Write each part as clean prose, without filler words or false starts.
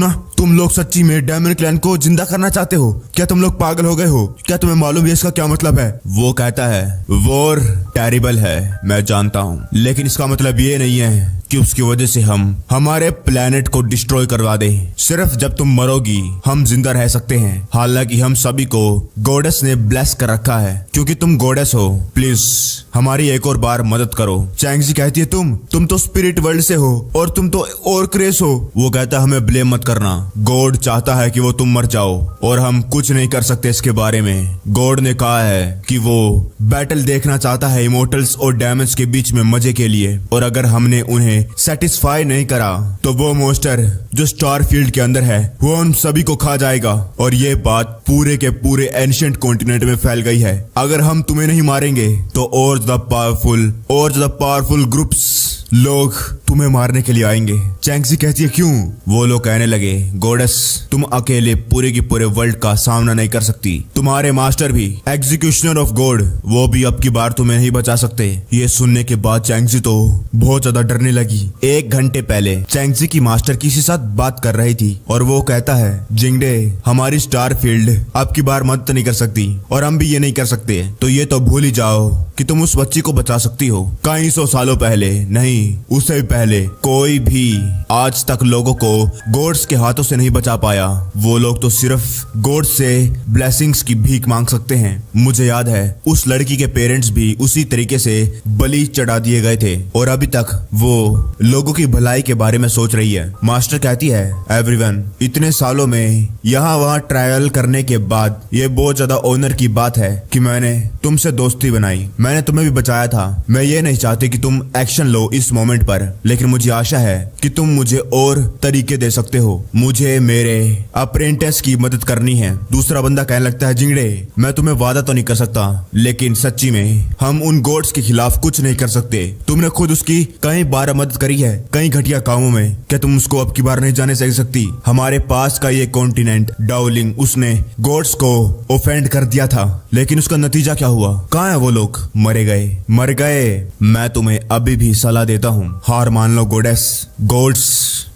ना तुम लोग सच्ची में डायमंड क्लैन को जिंदा करना चाहते हो? क्या तुम लोग पागल हो गए हो? क्या तुम्हें मालूम है इसका क्या मतलब है? वो कहता है वॉर टेरिबल है, मैं जानता हूँ, लेकिन इसका मतलब ये नहीं है कि उसकी वजह से हम हमारे प्लेनेट को डिस्ट्रॉय करवा दे। सिर्फ जब तुम मरोगी हम जिंदा रह सकते हैं। हालांकि हम सभी को गॉडेस ने ब्लेस कर रखा है क्योंकि तुम गॉडेस हो। प्लीज हमारी एक और बार मदद करो। चैंगजी कहती है तुम तो स्पिरिट वर्ल्ड से हो और तुम तो और क्रेस हो। वो कहता है हमें ब्लेम मत करना, गॉड चाहता है कि वो तुम मर जाओ और हम कुछ नहीं कर सकते इसके बारे में। गॉड ने कहा है कि वो बैटल देखना चाहता है इमोर्टल्स और डैमेज के बीच में मजे के लिए, और अगर हमने उन्हें सेटिस्फाई नहीं करा तो वो मोस्टर जो स्टार फील्ड के अंदर है वो हम सभी को खा जाएगा। और ये बात पूरे के पूरे एंशिएंट कॉन्टिनेंट में फैल गई है। अगर हम तुम्हें नहीं मारेंगे तो और ज्यादा पावरफुल ग्रुप्स लोग तुम्हें मारने के लिए आएंगे। चैंगजी कहती है क्यों? वो लोग कहने लगे गॉडेस तुम अकेले पूरे की पूरे वर्ल्ड का सामना नहीं कर सकती। तुम्हारे मास्टर भी एग्जीक्यूशनर ऑफ गॉड, वो भी अब की बार तुम्हें नहीं बचा सकते। ये सुनने के बाद चैंगजी तो बहुत ज्यादा डरने लगी। 1 घंटे पहले चैंगजी की मास्टर किसी साथ बात कर रही थी और वो कहता है जिंगडे हमारी स्टार फील्ड अब की बार मदद नहीं कर सकती और हम भी ये नहीं कर सकते, तो ये तो भूल ही जाओ कि तुम उस बच्ची को बचा सकती हो। कई 100 सालों पहले नहीं, उससे भी पहले कोई भी आज तक लोगों को गॉड्स के हाथों से नहीं बचा पाया। वो लोग तो सिर्फ गॉड से ब्लेसिंग्स की भीख मांग सकते हैं। मुझे याद है उस लड़की के पेरेंट्स भी उसी तरीके से बलि चढ़ा दिए गए थे और अभी तक वो लोगों की भलाई के बारे में सोच रही है। मास्टर कहती है एवरीवन इतने सालों में यहाँ वहाँ ट्रायल करने के बाद ये बहुत ज्यादा ऑनर की बात है कि मैंने तुमसे दोस्ती बनाई, मैंने तुम्हें भी बचाया था। मैं ये नहीं चाहती कि तुम एक्शन लो इस मोमेंट पर, लेकिन मुझे आशा है कि तुम मुझे और तरीके दे सकते हो। मुझे मेरे अप्रेंटिस की मदद करनी है। दूसरा बंदा कहने लगता है जिंगड़े मैं तुम्हें वादा तो नहीं कर सकता, लेकिन सच्ची में हम उन गॉड्स के खिलाफ कुछ नहीं कर सकते। तुमने खुद उसकी कई बार मदद करी है कई घटिया कामों में, क्या तुम उसको अब की बार नहीं जाने से सकती? हमारे पास का ये कॉन्टिनेंट डाउलिंग उसने गॉड्स को ऑफेंड कर दिया था, लेकिन उसका नतीजा क्या हुआ? कहाँ है वो लोग? मर गए। मैं तुम्हें अभी भी सलाह देता हूँ हार मान लो गॉडेस। गॉड्स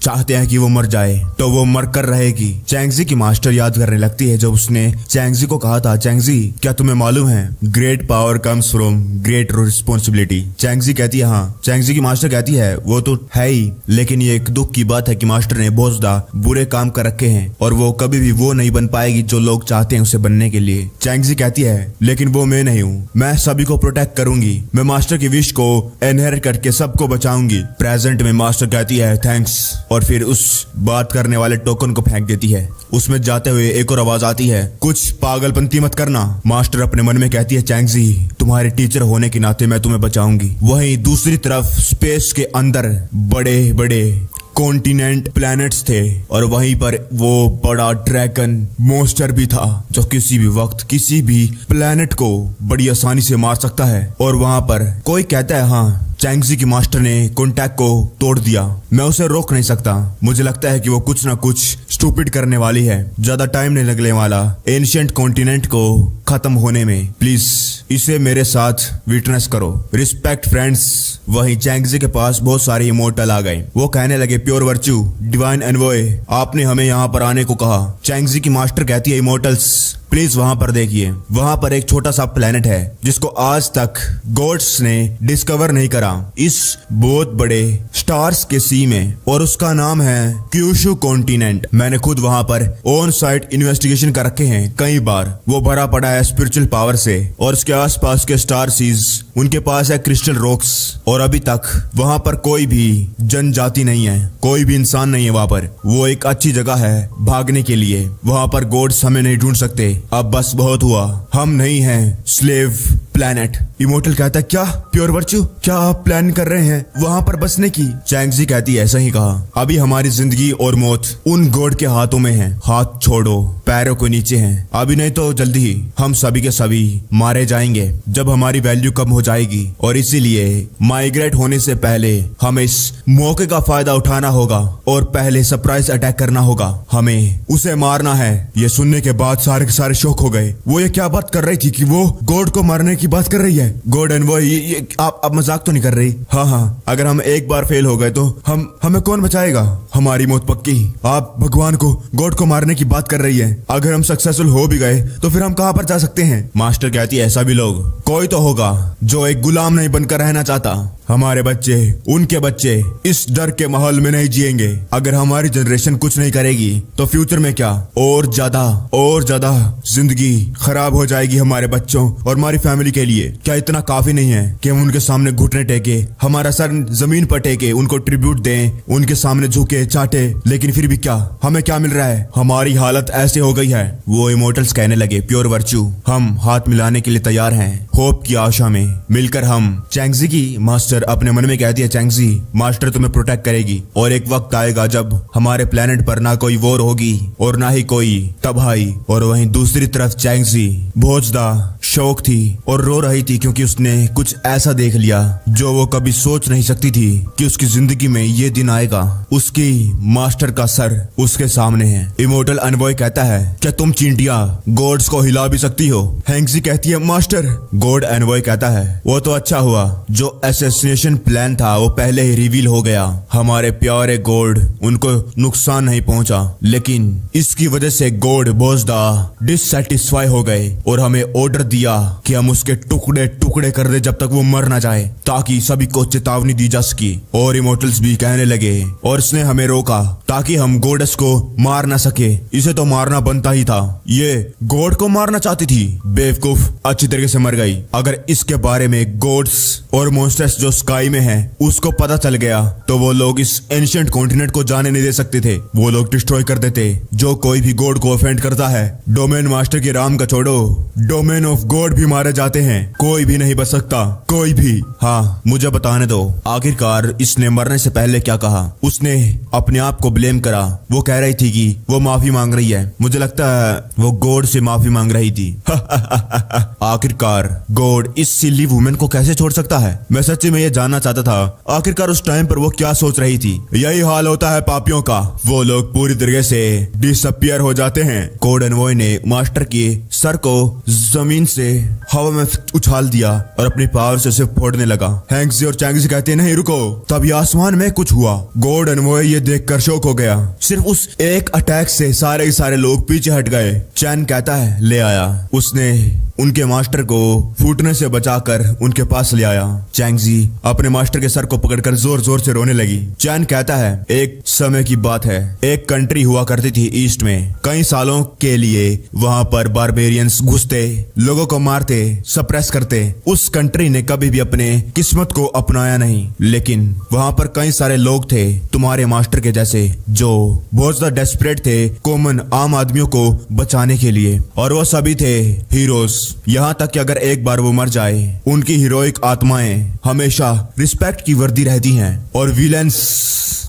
चाहते हैं कि वो मर जाए तो वो मर कर रहेगी। चैंगजी की मास्टर याद करने लगती है जब उसने चैंगजी को कहा था चैंगजी क्या तुम्हें मालूम है great power comes from great responsibility. चैंगजी कहती है हाँ। चैंगजी की मास्टर कहती है वो तो है ही, लेकिन ये एक दुख की बात है कि मास्टर ने बहुत ज्यादा बुरे काम कर रखे हैं और वो कभी भी वो नहीं बन पाएगी जो लोग चाहते हैं उसे बनने के लिए। चैंगजी कहती है लेकिन वो मैं नहीं हूँ, मैं सभी को प्रोटेक्ट करूंगी, मैं मास्टर की विश को इनहेरिट करके सबको बचाऊंगी। प्रेजेंट में मास्टर कहती है थैंक्स और फिर उस बात करने वाले टोकन को फेंक देती है। उसमें जाते हुए एक और आवाज आती है कुछ पागलपंती मत करना। मास्टर अपने मन में कहती है चैंगजी तुम्हारे टीचर होने के नाते मैं तुम्हें बचाऊंगी। वहीं दूसरी तरफ स्पेस के अंदर बड़े बड़े कॉन्टिनेंट प्लैनेट्स थे और वहीं पर वो बड़ा ड्रैगन मोस्टर भी था जो किसी भी वक्त किसी भी प्लैनेट को बड़ी आसानी से मार सकता है। और वहां पर कोई कहता है हाँ चैंगजी की मास्टर ने कॉन्टैक्ट को तोड़ दिया, मैं उसे रोक नहीं सकता। मुझे लगता है कि वो कुछ ना कुछ स्टूपिड करने वाली है। ज्यादा टाइम नहीं लगने वाला एंशिएंट कॉन्टिनेंट को खत्म होने में। प्लीज इसे मेरे साथ विटनेस करो। Respect friends. वहीं चैंगजी के पास बहुत सारे इमोर्टल आ गए। वो कहने लगे प्योर वर्च्यू डिवाइन एनवॉय आपने हमें यहाँ पर आने को कहा। चैंगजी की मास्टर कहती है इमोर्टल्स प्लीज वहां पर देखिए, वहां पर एक छोटा सा प्लेनेट है जिसको आज तक गॉड्स ने डिस्कवर नहीं करा इस बहुत बड़े स्टार्स के सी में, और उसका नाम है क्यूशु कॉन्टिनेंट। मैंने खुद वहां पर ऑन साइट इन्वेस्टिगेशन कर रखे हैं कई बार। वो भरा पड़ा है स्पिरिचुअल पावर से और उसके आसपास के स्टार सीज उनके पास है क्रिस्टल रॉक्स, और अभी तक वहां पर कोई भी जनजाति नहीं है, कोई भी इंसान नहीं है वहां पर। वो एक अच्छी जगह है भागने के लिए। वहां पर गॉड्स हमें नहीं ढूंढ सकते। अब बस बहुत हुआ, हम नहीं हैं स्लेव प्लैनेट। इमोर्टल कहता है क्या प्योर वर्च्यू क्या आप प्लान कर रहे हैं वहां पर बसने की? चैंगजी कहती है ऐसा ही कहा, अभी हमारी जिंदगी और मौत उन गॉड के हाथों में है। हाथ छोड़ो, पैरों को नीचे हैं, अभी नहीं तो जल्दी ही हम सभी के सभी मारे जाएंगे जब हमारी वैल्यू कम हो जाएगी। और इसीलिए माइग्रेट होने से पहले हमें इस मौके का फायदा उठाना होगा और पहले सरप्राइज अटैक करना होगा। हमें उसे मारना है। ये सुनने के बाद सारे के सारे शौक हो गए। वो ये क्या बात कर रही थी कि वो गॉड को मारने की की बात कर रही है? गॉड एनवॉय, ये आप मजाक तो नहीं कर रही? हाँ, अगर हम एक बार फेल हो गए तो हमें कौन बचाएगा? हमारी मौत पक्की। आप भगवान को, गॉड को मारने की बात कर रही है। अगर हम सक्सेसफुल हो भी गए तो फिर हम कहाँ पर जा सकते हैं? मास्टर कहती है ऐसा भी लोग कोई तो होगा जो एक गुलाम नहीं बनकर रहना चाहता। हमारे बच्चे, उनके बच्चे इस डर के माहौल में नहीं जिएंगे। अगर हमारी जनरेशन कुछ नहीं करेगी तो फ्यूचर में क्या और ज्यादा जिंदगी खराब हो जाएगी हमारे बच्चों और हमारी फैमिली के लिए। क्या इतना काफी नहीं है कि हम उनके सामने घुटने टेके, हमारा सर जमीन पर टेके, उनको ट्रिब्यूट दें, उनके सामने झुके चाटे, लेकिन फिर भी क्या हमें क्या मिल रहा है? हमारी हालत ऐसे हो गई है। वो इमोर्टल्स कहने लगे, प्योर वर्च्यू, हम हाथ मिलाने के लिए तैयार हैं, होप की आशा में मिलकर हम। चैंगजी की मास्टर अपने मन में कहती है, चैंगजी मास्टर तुम्हें प्रोटेक्ट करेगी और एक वक्त आएगा जब हमारे प्लेनेट पर ना कोई वॉर होगी और ना ही कोई तबाही। और वहीं दूसरी तरफ चैंगजी भोजदा शौक थी और रो रही थी क्योंकि उसने कुछ ऐसा देख लिया जो वो कभी सोच नहीं सकती थी कि उसकी जिंदगी में ये दिन आएगा। उसकी मास्टर का सर उसके सामने है। इमोर्टल एनवॉय कहता है, क्या तुम चींटियां गॉड्स को हिला भी सकती हो? हैंक्सी कहती है, मास्टर। गॉड एनवॉय कहता है, वो तो अच्छा हुआ जो असैसिनेशन प्लान था वो पहले ही रिवील हो गया। हमारे प्यारे गॉड, उनको नुकसान नहीं पहुंचा, लेकिन इसकी वजह से गॉड भोजदा डिससैटिस्फाई हो गए और हमें ऑर्डर दिया कि हम उसके टुकड़े टुकड़े कर दे जब तक वो मर ना जाए, ताकि सभी को चेतावनी दी जा सके। और इमोर्टल्स भी कहने लगे, और इसने हमें रोका ताकि हम गॉडेस को मार ना सके। इसे तो मारना बनता ही था। ये गॉड को मारना चाहती थी। बेवकूफ, अच्छी तरीके से मर गई। अगर इसके बारे में गॉड्स और मॉन्स्टर्स जो स्काई में हैं उसको पता चल गया तो वो लोग इस एंशिएंट कॉन्टिनेंट को जाने नहीं दे सकते थे। वो लोग डिस्ट्रॉय कर देते। जो कोई भी गॉड को ऑफेंड करता है, डोमेन मास्टर की राम का छोड़ो, डोमेन ऑफ गॉड भी मारे जाते हैं। कोई भी नहीं बच सकता, कोई भी। हाँ, मुझे बताने दो, आखिरकार इसने मरने से पहले क्या कहा? उसने अपने आप को ब्लेम करा। वो कह रही थी कि वो माफी मांग रही है। मुझे लगता है वो गॉड से माफी मांग रही थी। आखिरकार गॉड इस सिली वुमेन को कैसे छोड़ सकता है? मैं सच्ची में ये जानना चाहता था आखिरकार उस टाइम पर वो क्या सोच रही थी। यही हाल होता है पापियों का, वो लोग पूरी तरीके से डिसअपियर हो जाते हैं। गॉड एनवॉय ने मास्टर के सर को जमीन से हवा में उछाल दिया और अपनी पावर से उसे फोड़ने लगा। हैंक्सी और चैंगजी कहते हैं, नहीं रुको। तभी आसमान में कुछ हुआ। गॉड एनवॉय ये देखकर शॉक हो गया। सिर्फ उस एक अटैक से सारे लोग पीछे हट गए। चैन कहता है, ले आया। उसने उनके मास्टर को फूटने से बचाकर उनके पास ले आया। चैंगजी अपने मास्टर के सर को पकड़कर जोर जोर से रोने लगी। चैन कहता है, एक समय की बात है, एक कंट्री हुआ करती थी ईस्ट में। कई सालों के लिए वहां पर बारबेरियंस घुसते, लोगों को मारते, सप्रेस करते। उस कंट्री ने कभी भी अपने किस्मत को अपनाया नहीं, लेकिन वहां पर कई सारे लोग थे तुम्हारे मास्टर के जैसे, जो बहुत ज्यादा डेस्परेट थे कॉमन आम आदमियों को बचाने के लिए, और वो सभी थे हीरोज। यहाँ तक कि अगर एक बार वो मर जाए, उनकी हीरोइक आत्माएं हमेशा रिस्पेक्ट की वर्दी रहती हैं, और विलेंस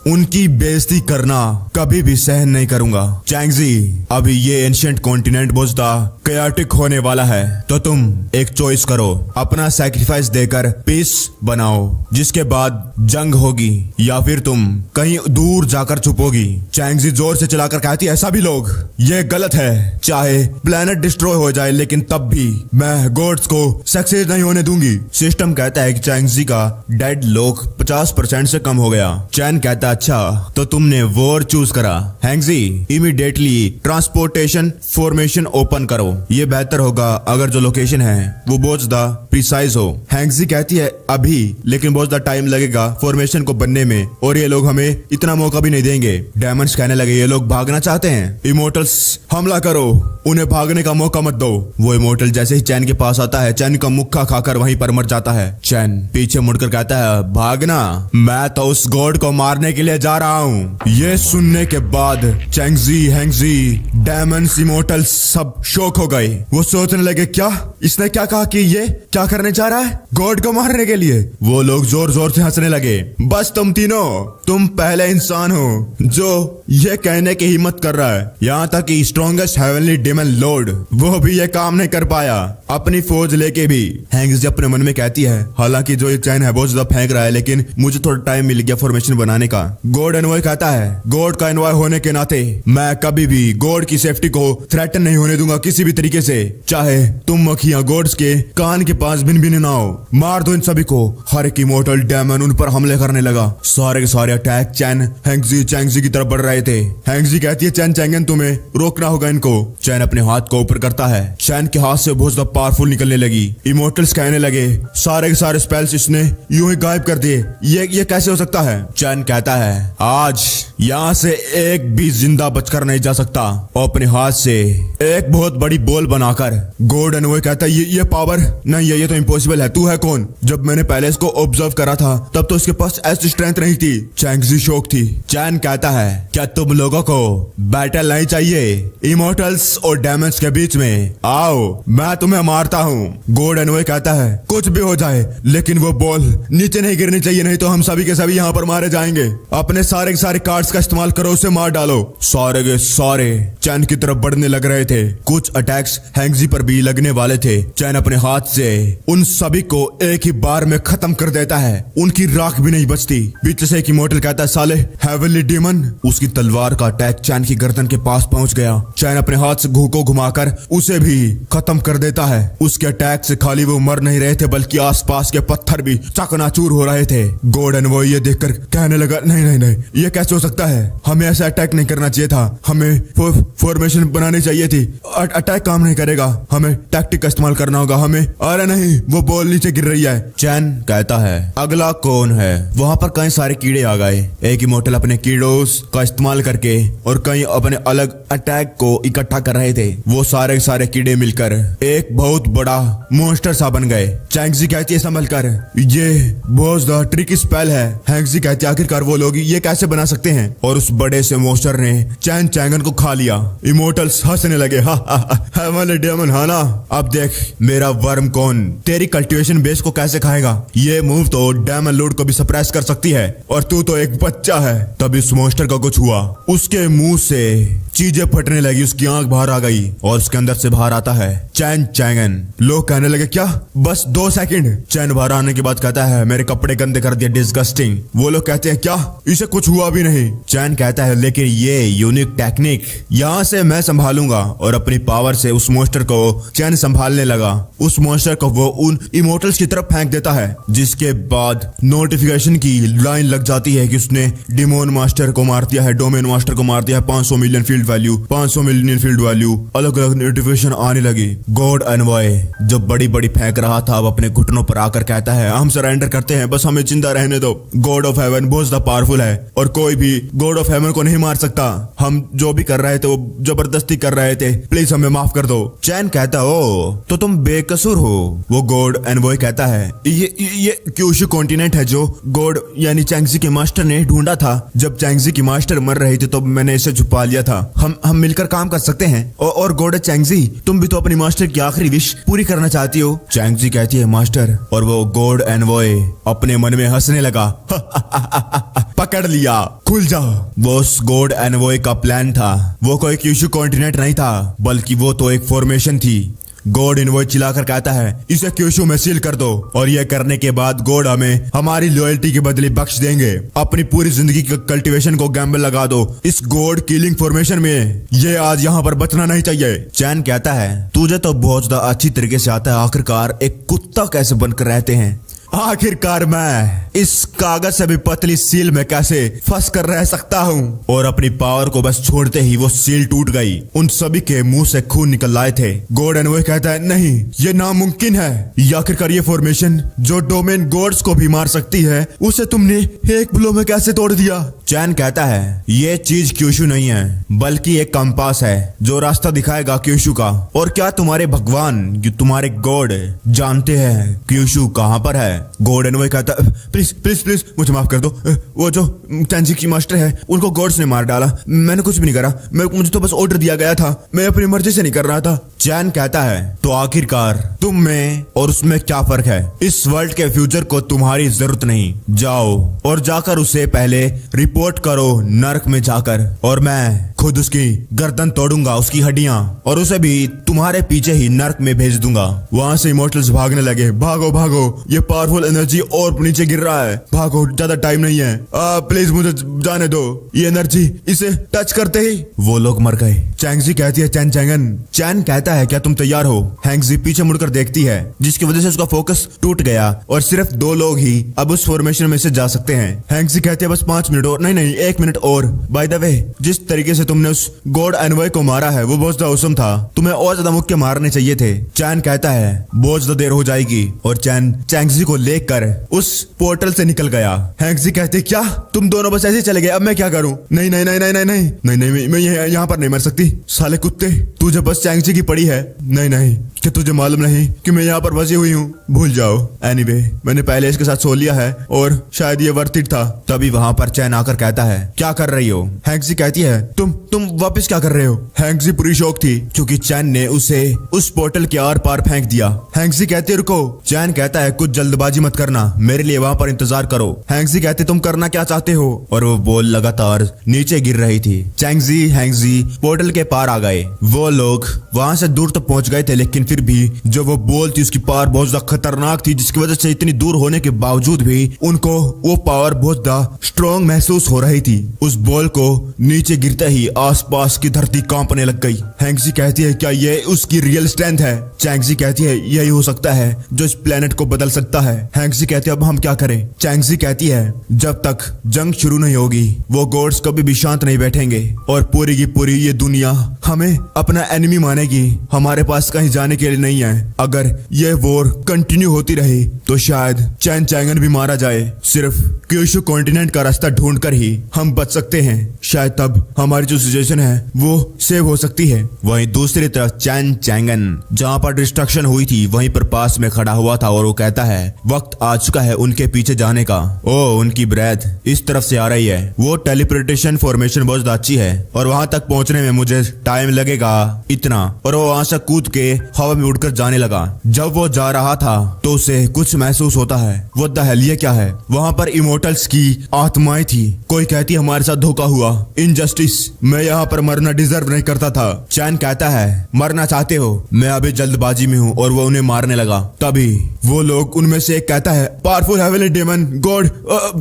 उनकी बेइज्जती करना कभी भी सहन नहीं करूंगा। चैंगजी, अभी ये एंशिएंट कॉन्टिनेंट बोझदा कैयोटिक होने वाला है, तो तुम एक चॉइस करो, अपना सैक्रिफाइस देकर पीस बनाओ, जिसके बाद जंग होगी, या फिर तुम कहीं दूर जाकर छुपोगी। चैंगजी जोर से चलाकर कहती है, ऐसा भी लोग, ये गलत है। चाहे प्लेनेट डिस्ट्रॉय हो जाए, लेकिन तब भी मैं गॉड्स को सक्सेस नहीं होने दूंगी। सिस्टम कहता है कि चैंगजी का डेड लोग 50% से कम हो गया। चैन कहता, अच्छा तो तुमने वॉर चूज करा। हैंक्सी, इमीडिएटली ट्रांसपोर्टेशन फॉर्मेशन ओपन करो। ये बेहतर होगा अगर जो लोकेशन है वो बहुत ज्यादा प्रिसाइज हो। हैंक्सी कहती है, अभी, लेकिन बहुत ज्यादा टाइम लगेगा फॉर्मेशन को बनने में, और ये लोग हमें इतना मौका भी नहीं देंगे। डायमंड्स कहने लगे, ये लोग भागना चाहते हैं। इमोर्टल्स, हमला करो, उन्हें भागने का मौका मत दो। वो इमोर्टल जैसे ही चैन के पास आता है, चैन का मुक्का खाकर वहीं पर मर जाता है। चैन पीछे मुड़कर कहता है, भागना? मैं तो उस गॉड को मारने के लिए जा रहा हूँ। ये सुनने के बाद चैंगजी, हैंक्सी, डायमंड्स, इमोर्टल्स सब शॉक हो गए। वो सोचने लगे, क्या इसने क्या कहा कि ये क्या करने जा रहा है? गॉड को मारने के लिए। वो लोग जोर जोर से हंसने लगे। बस तुम तीनों, तुम पहले इंसान हो जो ये कहने की हिम्मत कर रहा है। यहाँ तक कि स्ट्रॉन्गेस्ट हेवनली डेमन लॉर्ड, वो भी ये काम नहीं कर पाया, अपनी फौज लेके भी। हैंक्सी अपने मन में कहती है, हालांकि जो ये चैन है बहुत ज्यादा फेंक रहा है, लेकिन मुझे थोड़ा टाइम मिल गया फॉर्मेशन बनाने का। गॉड एनवॉय कहता है, गॉड का एनवॉय होने के नाते मैं कभी भी गॉड की की सेफ्टी को थ्रेटन नहीं होने दूंगा किसी भी तरीके से, चाहे तुम मक्खियां गॉड्स के कान के पास भिन ना हो। मार दो इन सभी को। हर एक इमोर्टल डेमन उन पर हमले करने लगा। सारे के सारे अटैक चैन हैंगजी चैंगजी की तरफ बढ़ रहे थे। हैंगजी कहती है चैन चैंगन तुम्हें रोकना होगा इनको। चैन अपने हाथ को ऊपर करता है। चैन के हाथ से बहुत ज्यादा पावरफुल निकलने लगी। इमोर्टल्स कहने लगे सारे के सारे स्पेल्स इसने यूं ही गायब कर दिए। ये कैसे हो सकता है? चैन कहता है आज यहाँ से एक भी जिंदा बचकर नहीं जा सकता। और अपने हाथ से एक बहुत बड़ी बॉल बनाकर गॉड एनवॉय कहता है ये पावर नहीं है, ये तो इम्पॉसिबल है। तू है कौन? जब मैंने पहले इसको ऑब्जर्व करा था तब तो इसके पास ऐसी स्ट्रेंथ नहीं थी। चैंगजी शौक थी। चैन कहता है क्या तुम लोगों को बैटल नहीं चाहिए इमोर्टल्स और डेमन्स के बीच में? आओ मैं तुम्हें मारता हूँ। गॉड एनवॉय कहता है कुछ भी हो जाए लेकिन वो बॉल नीचे नहीं गिरनी चाहिए, नहीं तो हम सभी के सभी यहाँ पर मारे जाएंगे। अपने सारे के सारे कार्ड्स का इस्तेमाल करो, उसे मार डालो। सारे के सारे चैन की तरफ बढ़ने लग रहे थे। कुछ अटैक्स हैंगजी पर भी लगने वाले थे। चैन अपने हाथ से उन सभी को एक ही बार में खत्म कर देता है। उनकी राख भी नहीं बचती। बीच से एक इमोर्टल कहता है साले हेवनली डीमन। उसकी तलवार का अटैक चैन की गर्दन के पास पहुंच गया। चैन अपने हाथ से घू को घुमाकर उसे भी खत्म कर देता है। उसके अटैक से खाली वो मर नहीं रहे थे बल्कि आसपास के पत्थर भी चकनाचूर हो रहे थे। गॉड एनवॉय ये देखकर कहने लगा नहीं, ये कैसे हो सकता है? हमें ऐसा अटैक नहीं करना चाहिए था। हमें फॉर्मेशन बनानी चाहिए थी। अटैक काम नहीं करेगा, हमें टैक्टिक का इस्तेमाल करना होगा। हमें अरे नहीं, वो बॉल नीचे गिर रही है। चैन कहता है अगला कौन है? वहां पर कई सारे कीड़े आ गए। एक इमोर्टल अपने कीड़ोस का इस्तेमाल करके और कई अपने अलग अटैक को इकट्ठा कर रहे थे। वो सारे सारे कीड़े मिलकर एक बहुत बड़ा मॉन्स्टर सा बन गए। चैंगजी कहती है संभल कर, ये बहुत ज्यादा ट्रिकी स्पेल है। हैंगजी कहती है आखिरकार वो लोग ये कैसे बना सकते हैं? और उस बड़े से मॉन्स्टर ने चैन चैंगन को खा लिया। इमोर्टल्स हंसने लगे। डेमन हाँ ना, अब देख मेरा वर्म कौन तेरी कल्टीवेशन बेस को कैसे खाएगा। ये मूव तो डेमन लॉर्ड को भी सरप्राइज कर सकती है और तू तो एक बच्चा है। तब इस मॉन्स्टर का कुछ हुआ। उसके मुंह से चीजें फटने लगी। उसकी आंख बाहर आ गई और उसके अंदर से बाहर आता है चैन चैंगन। लोग कहने लगे क्या बस 2 सेकंड? चैन बाहर आने के बाद कहता है मेरे कपड़े गंदे कर दिए, डिस्गस्टिंग। वो लोग कहते हैं क्या इसे कुछ हुआ भी नहीं? चैन कहता है लेकिन ये यूनिक टेक्निक यहाँ से मैं संभालूंगा। और अपनी पावर से उस मॉन्स्टर को चैन संभालने लगा। उस मॉन्स्टर को वो उन इमोर्टल्स की तरफ फेंक देता है, जिसके बाद नोटिफिकेशन की लाइन लग जाती है कि उसने डिमोन मास्टर को मार दिया है, डोमेन मास्टर को मार दिया है। 500 million field value, 500 million field value, अलग अलग नोटिफिकेशन आने लगी। गॉड एनवॉय जो बड़ी बड़ी फेंक रहा था अब अपने घुटनों पर आकर कहता है हम सरेंडर करते हैं, बस हमें जिंदा रहने दो। गॉड ऑफ हेवन बहुत ज्यादा पावरफुल है और कोई भी गॉड ऑफ हेवन को नहीं मार सकता। हम जो भी कर रहे थे वो जबरदस्ती कर रहे थे, प्लीज हमें माफ कर दो। चैन कहता हो तो तुम बेकसूर हो। वो गॉड एनवॉय कहता है ये क्यूशु कॉन्टिनेंट है जो गॉड यानी चैंगजी के मास्टर ने ढूंढा था। जब चैंगजी की मास्टर मर रही थी तो मैंने इसे छुपा लिया था। हम मिलकर काम कर सकते हैं। और गॉड चैंगजी तुम भी तो अपनी मास्टर की आखिरी विश पूरी करना चाहती हो। चैंगजी कहती है मास्टर, और वो गॉड एनवॉय अपने मन में हंसने लगा। पकड़ लिया, खुल जा। वो उस गॉड एनवॉय का प्लान था। वो कोई क्यूशु कॉन्टिनेंट नहीं था बल्कि वो तो एक फॉर्मेशन थी। गॉड इनवॉय चिल्लाकर कहता है इसे क्यूशु में सील कर दो और ये करने के बाद गॉड हमें हमारी लॉयल्टी के बदले बख्श देंगे। अपनी पूरी जिंदगी के कल्टीवेशन को गैम्बल लगा दो इस गॉड किलिंग फॉर्मेशन में। ये आज यहाँ पर बचना नहीं चाहिए। चैन कहता है तुझे तो बहुत ज्यादा अच्छी तरीके से आता है आखिरकार एक कुत्ता कैसे बनकर रहते हैं। आखिरकार मैं इस कागज से भी पतली सील में कैसे फंस कर रह सकता हूँ। और अपनी पावर को बस छोड़ते ही वो सील टूट गई। उन सभी के मुंह से खून निकल आए थे। गॉड एनवॉय कहता है नहीं, ये नामुमकिन है। आखिरकार ये फॉर्मेशन जो डोमेन गॉड्स को भी मार सकती है उसे तुमने एक ब्लो में कैसे तोड़ दिया। चैन कहता है ये चीज क्यूशु नहीं है बल्कि एक कंपास है जो रास्ता दिखाएगा क्यूशु का। और क्या तुम्हारे भगवान तुम्हारे गॉड जानते हैं क्यूशु कहाँ पर है? गॉड एनवॉय कहता प्लीज प्लीज प्लीज मुझे माफ कर दो। वो जो चैंजी की मास्टर है उनको गॉड्स ने मार डाला। मैंने कुछ भी नहीं करा, मुझे तो बस ऑर्डर दिया गया था, मैं अपनी मर्जी से नहीं कर रहा था। चैन कहता है तो आखिरकार तुम में और उसमें क्या फर्क है? इस वर्ल्ड के फ्यूचर को तुम्हारी जरूरत नहीं। जाओ और जाकर उसे पहले रिपोर्ट करो नर्क में जाकर, और मैं खुद उसकी गर्दन तोड़ूंगा, उसकी हड्डियां, और उसे भी तुम्हारे पीछे ही नर्क में भेज दूंगा। वहां से इमोर्टल्स भागने लगे। भागो भागो, ये पावरफुल एनर्जी और नीचे गिर रहा है। भागो, ज्यादा टाइम नहीं है। प्लीज मुझे जाने दो। ये एनर्जी इसे टच करते ही वो लोग मर गए। चैंगजी कहती है चैन चैंगन। चैन कहता है क्या तुम तैयार हो? हैंगजी पीछे मुड़कर देखती है, जिसकी वजह से उसका फोकस टूट गया और सिर्फ 2 लोग ही अब उस फॉर्मेशन में से जा सकते हैं। हैंगजी कहते हैं बस 5 मिनट और, नहीं 1 मिनट और। बाय द वे, जिस तरीके से तुमने उस गॉड एनवॉय को मारा है वो बहुत ज्यादा औसम था, तुम्हें और ज्यादा मुक्के मारने चाहिए थे। चैन कहता है बहुत ज्यादा देर हो जाएगी और चैन चैंगजी को लेकर उस पोर्टल से निकल गया। हैंगजी कहते क्या तुम दोनों बस ऐसे चले गए, अब मैं क्या करूं? नहीं नहीं नहीं नहीं नहीं नहीं नहीं नहीं, मैं यहाँ पर नहीं मर सकती। साले कुत्ते, तुझे बस चैंगजी की पड़ी है। नहीं नहीं, कि तुझे मालूम नहीं कि मैं यहाँ पर बसी हुई हूँ? भूल जाओ। एनीवे, मैंने पहले इसके साथ सो लिया है और शायद ये वर्थ इट था। तभी वहां पर चैन आकर कहता है क्या कर रही हो? हैंगजी कहती है तुम वापस क्या कर रहे हो? हैंगजी पूरी शौक थी क्योंकि चैन ने उसे उस पोर्टल के आर पार फेंक दिया। हैंगजी कहती है रुको। चैन कहता है कुछ जल्दबाजी मत करना, मेरे लिए वहां पर इंतजार करो। हैंगजी कहते तुम करना क्या चाहते हो? और वो बॉल लगातार नीचे गिर रही थी। हैंगजी पोर्टल के पार आ गए। वो लोग वहां से दूर तो पहुंच गए थे, लेकिन फिर भी जो वो बॉल थी उसकी पावर बहुत ज्यादा खतरनाक थी, जिसकी वजह से इतनी दूर होने के बावजूद भी उनको वो पावर बहुत ज्यादा स्ट्रॉन्ग महसूस हो रही थी। उस बॉल को नीचे गिरते ही आसपास की धरती कांपने लग गई। हैंगजी कहती है क्या ये उसकी रियल स्ट्रेंथ है? चैंगजी कहती है यही हो सकता है जो इस प्लेनेट को बदल सकता है। हैंगजी कहती है अब हम क्या करें? चैंगजी कहती है जब तक जंग शुरू नहीं होगी वो गॉड्स कभी भी शांत नहीं बैठेंगे और पूरी की पूरी ये दुनिया हमें अपना एनिमी मानेगी। हमारे पास कहीं जाने के लिए नहीं है। अगर ये वॉर कंटिन्यू होती रही तो शायद चैन चैंगन भी मारा जाए। सिर्फ क्यूशु कॉन्टिनेंट का रास्ता ढूंढकर ही हम बच सकते हैं। शायद तब हमारी जो सिचुएशन है वो सेव हो सकती है। वहीं दूसरी तरफ चैन चैंगन जहाँ पर डिस्ट्रक्शन हुई थी वहीं पर पास में खड़ा हुआ था और वो कहता है वक्त आ चुका है उनके पीछे जाने का। ओ उनकी ब्रेथ इस तरफ से आ रही है। वो टेलीपोर्टेशन फॉर्मेशन बहुत अच्छी है और वहां तक पहुंचने में मुझे टाइम लगेगा इतना। और वो वहां से कूद के हवा में उड़कर जाने लगा। जब वो जा रहा था तो उसे कुछ महसूस होता है। वो द हेल ये क्या है? वहां पर इमोर्टल्स की आत्माएं थी। कोई कहती है हमारे साथ धोखा हुआ, इनजस्टिस, मैं यहाँ पर मरना डिजर्व नहीं करता था। चैन कहता है मरना चाहते हो? मैं अभी जल्दबाजी में हूँ। और वो उन्हें मारने लगा। तभी वो लोग उनमें से एक कहता है powerful heavenly demon god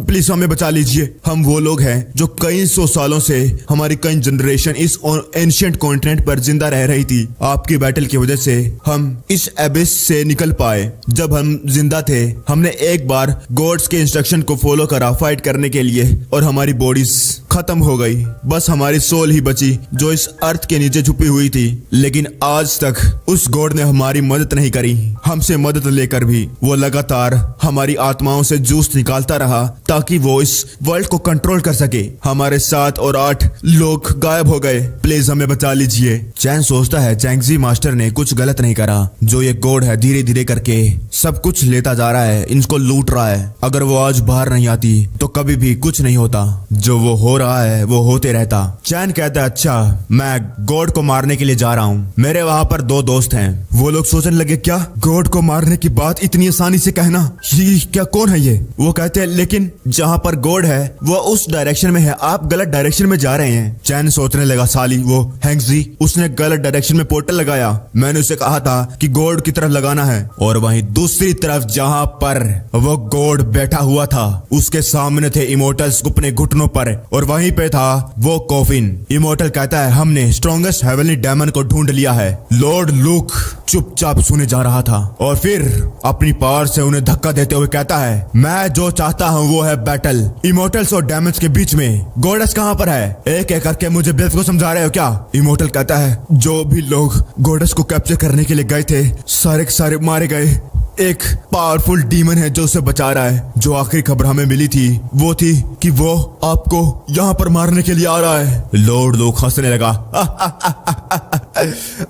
please हमें बचा लीजिए। हम वो लोग हैं जो कई 100 सालों से हमारी कई जनरेशन इस एंशिएंट कॉन्टिनेंट पर जिंदा रह रही थी। आपकी बैटल की वजह से हम इस एबिस से निकल पाए। जब हम जिंदा थे हमने एक बार गॉड्स के इंस्ट्रक्शन को फॉलो करा फाइट करने के लिए और हमारी बॉडीज खत्म हो गई। बस हमारी सोल ही बची जो इस अर्थ के नीचे छुपी हुई थी। लेकिन आज तक उस गॉड ने हमारी मदद नहीं करी। हमसे मदद लेकर भी वो लगातार हमारी आत्माओं से जूस निकालता रहा ताकि वो इस वर्ल्ड को कंट्रोल कर सके। हमारे 7 और 8 लोग गायब हो गए। प्लीज हमें बचा लीजिए। चैन सोचता है चैंगजी मास्टर ने कुछ गलत नहीं करा। जो ये गॉड है धीरे धीरे करके सब कुछ लेता जा रहा है, इनको लूट रहा है। अगर वो आज बाहर नहीं आती तो कभी भी कुछ नहीं होता। जो वो हो रहा है वो होते रहता। चैन कहता है अच्छा मैं गॉड को मारने के लिए जा रहा हूँ। मेरे वहां पर 2 दोस्त हैं। वो लोग सोचने लगे क्या गॉड को मारने की बात इतनी आसानी से कहना, ये क्या कौन है ये? वो कहते हैं लेकिन जहाँ पर गॉड है वो उस डायरेक्शन में है, आप गलत डायरेक्शन में जा रहे हैं। चैन सोचने लगा साली वो हैंगजी उसने गलत डायरेक्शन में पोर्टल लगाया। मैंने उसे कहा था कि गॉड की तरफ लगाना है। और वहीं दूसरी तरफ जहाँ पर वो गॉड बैठा हुआ था उसके सामने थे इमोर्टल्स अपने घुटनों पर और वहीं पे था वो कॉफिन। इमोर्टल कहता है हमने स्ट्रॉन्गेस्ट हेवनली डेमन को ढूंढ लिया है। लॉर्ड लूक चुपचाप सुने जा रहा था और फिर अपनी पावर से उन्हें धक्का देते हुए कहता है मैं जो चाहता हूँ वो है बैटल इमोर्टल्स और डैमेज के बीच में। गॉडेस कहाँ पर है? एक एक करके मुझे बेफ को समझा रहे हो क्या? इमोर्टल कहता है जो भी लोग गॉडेस को कैप्चर करने के लिए गए थे सारे के सारे मारे गए। एक पावरफुल डीमन है जो उसे बचा रहा है। जो आखिरी खबर हमें मिली थी वो थी कि वो आपको यहाँ पर मारने के लिए आ रहा है। लॉर्ड लूक हंसने लगा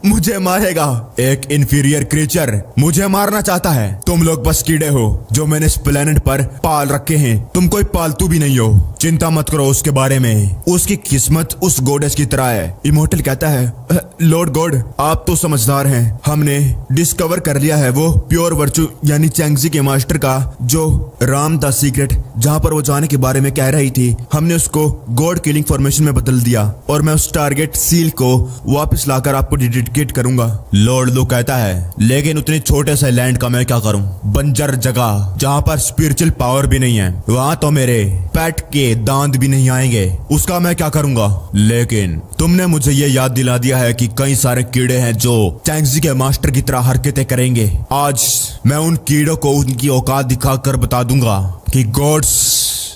मुझे मारेगा? एक इंफीरियर क्रीचर मुझे मारना चाहता है? तुम लोग बस कीड़े हो जो मैंने इस प्लेनेट पर पाल रखे हैं। तुम कोई पालतू भी नहीं हो। चिंता मत करो उसके बारे में। उसकी किस्मत उस गॉडेस की तरह है। इमोर्टल कहता है लॉर्ड गॉड आप तो समझदार हैं। हमने डिस्कवर कर लिया है वो प्योर वर्चू यानी चैंगजी के मास्टर का जो राम द सीक्रेट जहाँ पर वो जाने के बारे में कह रही थी। हमने उसको गॉड किलिंग फॉर्मेशन में बदल दिया और मैं उस टारगेट सील को वापस लाकर आपको डेडिकेट करूंगा। लॉर्ड लू कहता है, लेकिन उतनी छोटे से लैंड का मैं क्या करूं? बंजर जगह जहां पर स्पिरिचुअल पावर भी नहीं है, वहां तो मेरे पेट के दांत भी नहीं आएंगे, उसका मैं क्या करूंगा? लेकिन तुमने मुझे ये याद दिला दिया है कि कई सारे कीड़े हैं जो चैंगजी के मास्टर की तरह हरकतें करेंगे। आज मैं उन कीड़ों को उनकी औकात दिखाकर बता दूंगा कि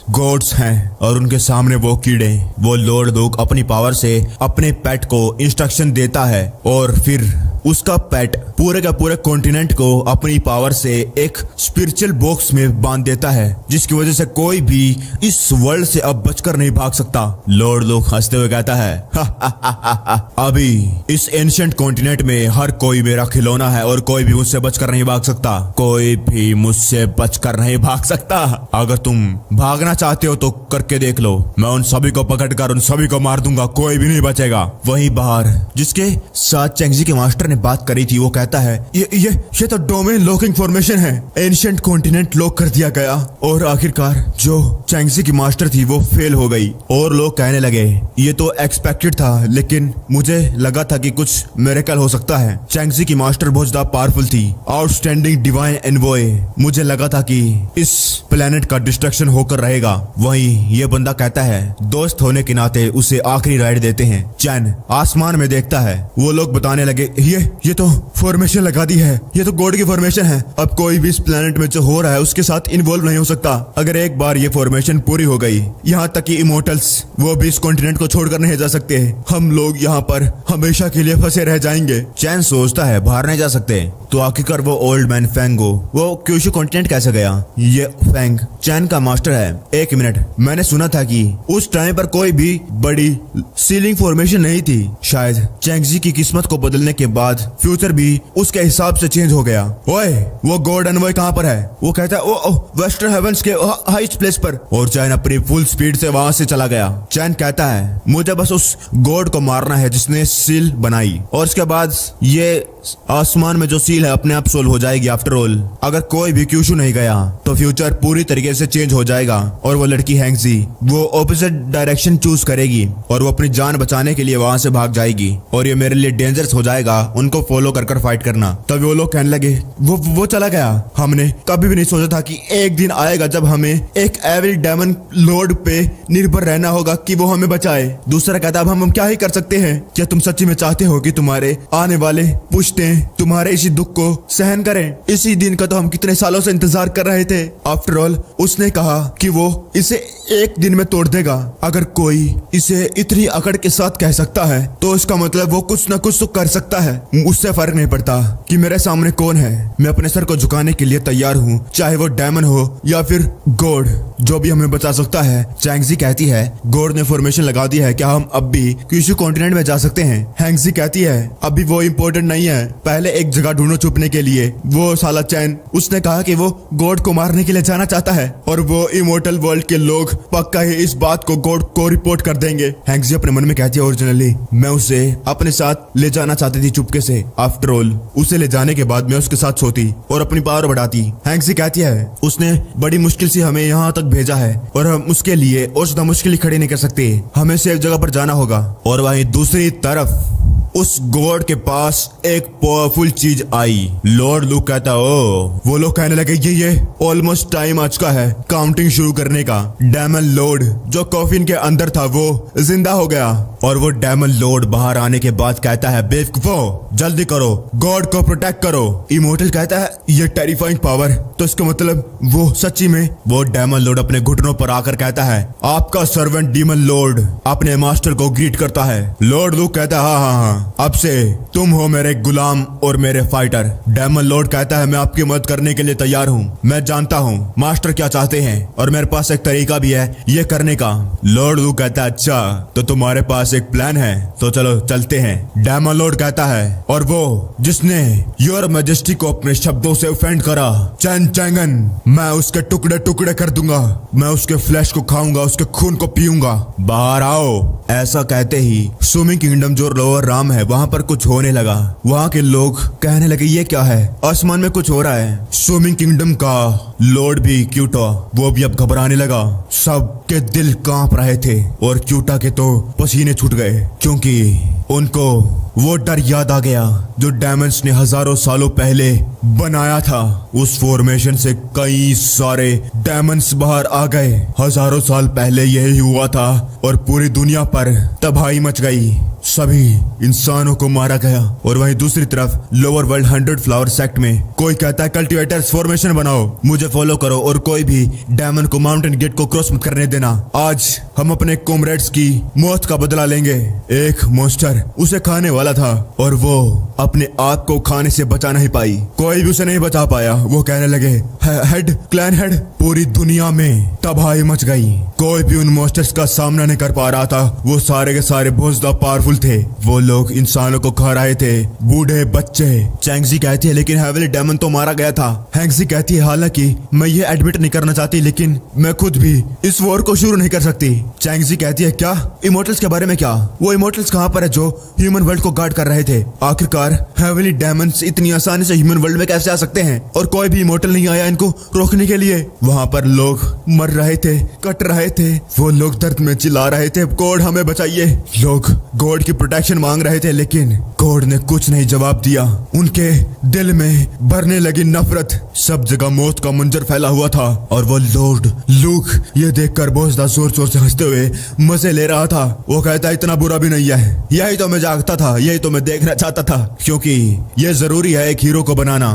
गॉड्स हैं, और उनके सामने वो कीड़े। वो लॉर्ड लू अपनी पावर से अपने पेट को इंस्ट्रक्शन देता है और फिर उसका पेट पूरे का पूरे कॉन्टिनेंट को अपनी पावर से एक स्पिरिचुअल बॉक्स में बांध देता है, जिसकी वजह से कोई भी इस वर्ल्ड से अब बचकर नहीं भाग सकता। लॉर्ड लू हंसते हुए कहता है, अभी इस एंशिएंट कॉन्टिनेंट में हर कोई मेरा खिलौना है और कोई भी मुझसे बचकर नहीं भाग सकता। कोई भी मुझसे बचकर नहीं भाग सकता। अगर तुम भागना चाहते हो तो करके देख लो, मैं उन सभी को पकड़कर उन सभी को मार दूंगा, कोई भी नहीं बचेगा। वहीं बाहर जिसके साथ चैंगजी के मास्टर ने बात करी थी, वो कहता है, ये तो डोमेन लॉकिंग फॉर्मेशन है, एंशिएंट कॉन्टिनेंट लॉक कर दिया गया। और आखिरकार जो चैंगजी की मास्टर थी वो फेल हो गई। और लोग कहने लगे, ये तो एक्सपेक्टेड था, लेकिन मुझे लगा था कि कुछ मिरेकल हो सकता है। चैंगजी की मास्टर बहुत ज्यादा पावरफुल थी, आउटस्टैंडिंग डिवाइन एनवॉय। मुझे लगा था कि इस प्लेनेट का डिस्ट्रक्शन होकर रहेगा। वहीं ये बंदा कहता है, दोस्त होने के नाते उसे आखिरी राइड देते हैं। चैन आसमान में देखता है। वो लोग बताने लगे, ये तो फॉर्मेशन लगा दी है, ये तो गॉड की फॉर्मेशन है। अब कोई भी इस प्लेनेट में जो हो रहा है उसके साथ इन्वॉल्व नहीं हो सकता। अगर एक बार ये फॉर्मेशन पूरी हो गई, यहाँ तक कि इमोर्टल्स वो भी इस कॉन्टिनेंट को छोड़कर नहीं जा सकते। हम लोग यहाँ पर हमेशा के लिए फंसे रह जाएंगे। चैन सोचता है, बाहर नहीं जा सकते, तो आखिरकार वो ओल्ड मैन फेंगो वो क्यूशु कॉन्टिनेंट कैसे गया? ये फेंग चैन का मास्टर है। एक मिनट, मैंने सुना था कि उस टाइम पर कोई भी बड़ी सीलिंग फॉर्मेशन नहीं थी। शायद चैंगजी की किस्मत को बदलने के बाद फ्यूचर भी उसके हिसाब से चेंज हो गया। ओए, वो गॉड एनवॉय कहाँ पर है? वो कहता है, ओ वेस्टर्न हेवंस के हाईएस्ट प्लेस पर। और चैन अपनी फुल स्पीड से वहां से चला गया। चैन कहता है, मुझे बस उस गॉड को मारना है जिसने सील बनाई, और इसके बाद ये आसमान में जो सील है अपने आप सोल्व हो जाएगी। आफ्टर ऑल, अगर कोई भी क्यूशु नहीं गया तो फ्यूचर पूरी तरीके से चेंज हो जाएगा। और वो लड़की हैंगजी वो ऑपोजिट डायरेक्शन चूज करेगी और वो अपनी जान बचाने के लिए वहां से भाग जाएगी, और ये मेरे लिए डेंजरस हो जाएगा उनको फॉलो कर फाइट करना। तभी वो लोग कहने लगे, वो चला गया। हमने कभी भी नहीं सोचा था कि एक दिन आएगा जब हमें एक एविल डेमन लॉर्ड पे निर्भर रहना होगा कि वो हमें बचाए। दूसरा कहता, अब हम क्या ही कर सकते हैं? क्या तुम सच्ची में चाहते हो कि तुम्हारे आने वाले पुश्ते तुम्हारे इसी दुख को सहन करें? इसी दिन का तो हम कितने सालों से इंतजार कर रहे थे। आफ्टर ऑल, उसने कहा कि वो इसे एक दिन में तोड़ देगा। अगर कोई इसे इतनी अकड़ के साथ कह सकता है तो इसका मतलब वो कुछ न कुछ तो कर सकता है। उससे फर्क नहीं पड़ता कि मेरे सामने कौन है, मैं अपने सर को झुकाने के लिए तैयार हूँ, चाहे वो डेमन हो या फिर गॉड, जो भी हमें बचा सकता है। चैंगजी कहती है, गॉड ने फॉर्मेशन लगा दी है, क्या हम अब भी क्यूशु कॉन्टिनेंट में जा सकते हैं? हैंगजी कहती है, अभी वो इम्पोर्टेंट नहीं है, पहले एक जगह ढूंढो छुपने के लिए। वो साला चैन, उसने कहा कि वो गॉड को मारने के लिए जाना चाहता है, और वो इमोर्टल वर्ल्ड के लोग पक्का ही इस बात को गॉड को रिपोर्ट कर देंगे। हैंगजी अपने मन में कहती है, ओरिजिनली मैं उसे अपने साथ ले जाना चाहती थी चुपके से। आफ्टर ऑल, उसे ले जाने के बाद मैं उसके साथ सोती और अपनी पावर बढ़ाती। हैंगजी कहती है, उसने बड़ी मुश्किल से हमें यहाँ तक भेजा है और हम उसके लिए और ज्यादा मुश्किल खड़ी नहीं कर सकते। हमें सेफ जगह पर जाना होगा। और वहीं दूसरी तरफ उस गॉड के पास एक पावरफुल चीज आई। लॉर्ड लू कहता, ओ, वो लोग कहने लगे, ये ऑलमोस्ट टाइम आ चुका है काउंटिंग शुरू करने का। डेमन लॉर्ड जो कॉफिन के अंदर था वो जिंदा हो गया, और वो डेमन लॉर्ड बाहर आने के बाद कहता है, बेवकूफो, जल्दी करो, गॉड को प्रोटेक्ट करो। इमोर्टल कहता है, ये टेरिफाइंग पावर, तो इसका मतलब वो सच्ची में। वो डेमन लॉर्ड अपने घुटनों पर आकर कहता है, आपका सर्वेंट डीमन लॉर्ड अपने मास्टर को ग्रीट करता है। लॉर्ड लू कहता है, हाँ, अब से तुम हो मेरे गुलाम और मेरे फाइटर। डेमन लॉर्ड कहता है, मैं आपकी मदद करने के लिए तैयार हूँ। मैं जानता हूँ मास्टर क्या चाहते हैं और मेरे पास एक तरीका भी है ये करने का। लॉर्ड लू कहता है, अच्छा, तो तुम्हारे पास एक प्लान है, तो चलो चलते हैं। डेमन लॉर्ड कहता है, और वो जिसने योर मैजेस्टी को अपने शब्दों से ऑफेंड करा, चैन चैंगन, मैं उसके टुकड़े टुकड़े कर दूंगा। मैं उसके फ्लैश को खाऊंगा, उसके खून को पीऊंगा। बाहर आओ। ऐसा कहते ही सुमी किंगडम जो लोअर राम है वहाँ पर कुछ होने लगा। वहाँ के लोग कहने लगे, ये क्या है? आसमान में कुछ हो रहा है। स्विमिंग किंगडम का लॉर्ड भी क्यूटा, वो भी अब घबराने लगा। सब के दिल कांप रहे थे और क्यूटा के तो पसीने छूट गए, क्योंकि उनको वो डर याद आ गया जो डायमंड्स ने हजारों सालों पहले बनाया था। उस फॉर्मेशन से कई सारे डायमंड्स बाहर आ गए। हजारों साल पहले यही हुआ था और पूरी दुनिया पर तबाही मच गई। सभी इंसानों को मारा गया। और वहीं दूसरी तरफ लोअर वर्ल्ड 100 फ्लावर सेक्ट में कोई कहता है कल्टीवेटर्स फॉर्मेशन बनाओ, मुझे फॉलो करो और कोई भी डायमंड को माउंटेन गेट को क्रॉस मत करने देना। आज हम अपने कॉमरेड्स की मौत का बदला लेंगे। एक मॉन्स्टर उसे खाने वाला था और वो अपने आप को खाने से बचा नहीं पाई। कोई भी उसे नहीं बचा पाया। वो कहने लगे हेड, क्लैन हेड। पूरी दुनिया में तबाही मच गई। कोई भी उन मॉन्स्टर्स का सामना नहीं कर पा रहा था। वो सारे के सारे बहुत ज्यादा पावरफुल थे। वो लोग इंसानों को खा रहे थे, बूढ़े बच्चे। चैंगजी कहती है लेकिन हेवनली डायमंड तो मारा गया था। हैंगजी कहती है हालांकि मैं ये एडमिट नहीं करना चाहती लेकिन मैं खुद भी इस वॉर को शुरू नहीं कर सकती। चैंगजी कहती है क्या इमोर्टल्स के बारे में? क्या वो इमोर्टल्स कहाँ पर है जो ह्यूमन वर्ल्ड को गार्ड कर रहे थे? आखिरकार हेवनली डायमंड्स इतनी आसानी से ह्यूमन वर्ल्ड में कैसे आ सकते हैं और कोई भी इमोर्टल नहीं आया इनको रोकने के लिए? वहां पर लोग मर रहे थे, कट रहे थे। वो लोग दर्द में चिल्ला रहे थे गॉड हमें बचाइए। लोग गॉड की प्रोटेक्शन मांग रहे थे लेकिन गॉड ने कुछ नहीं जवाब दिया। उनके दिल में भरने लगी नफरत। सब जगह मौत का मंजर फैला हुआ था और वो लॉर्ड लूक ये देखकर बहुत ज्यादा जोर जोर से हंसते हुए मजे ले रहा था। वो कहता इतना बुरा भी नहीं है, यही तो मैं चाहता था, यही तो मैं देखना चाहता था। क्योंकि ये जरूरी है एक हीरो को बनाना।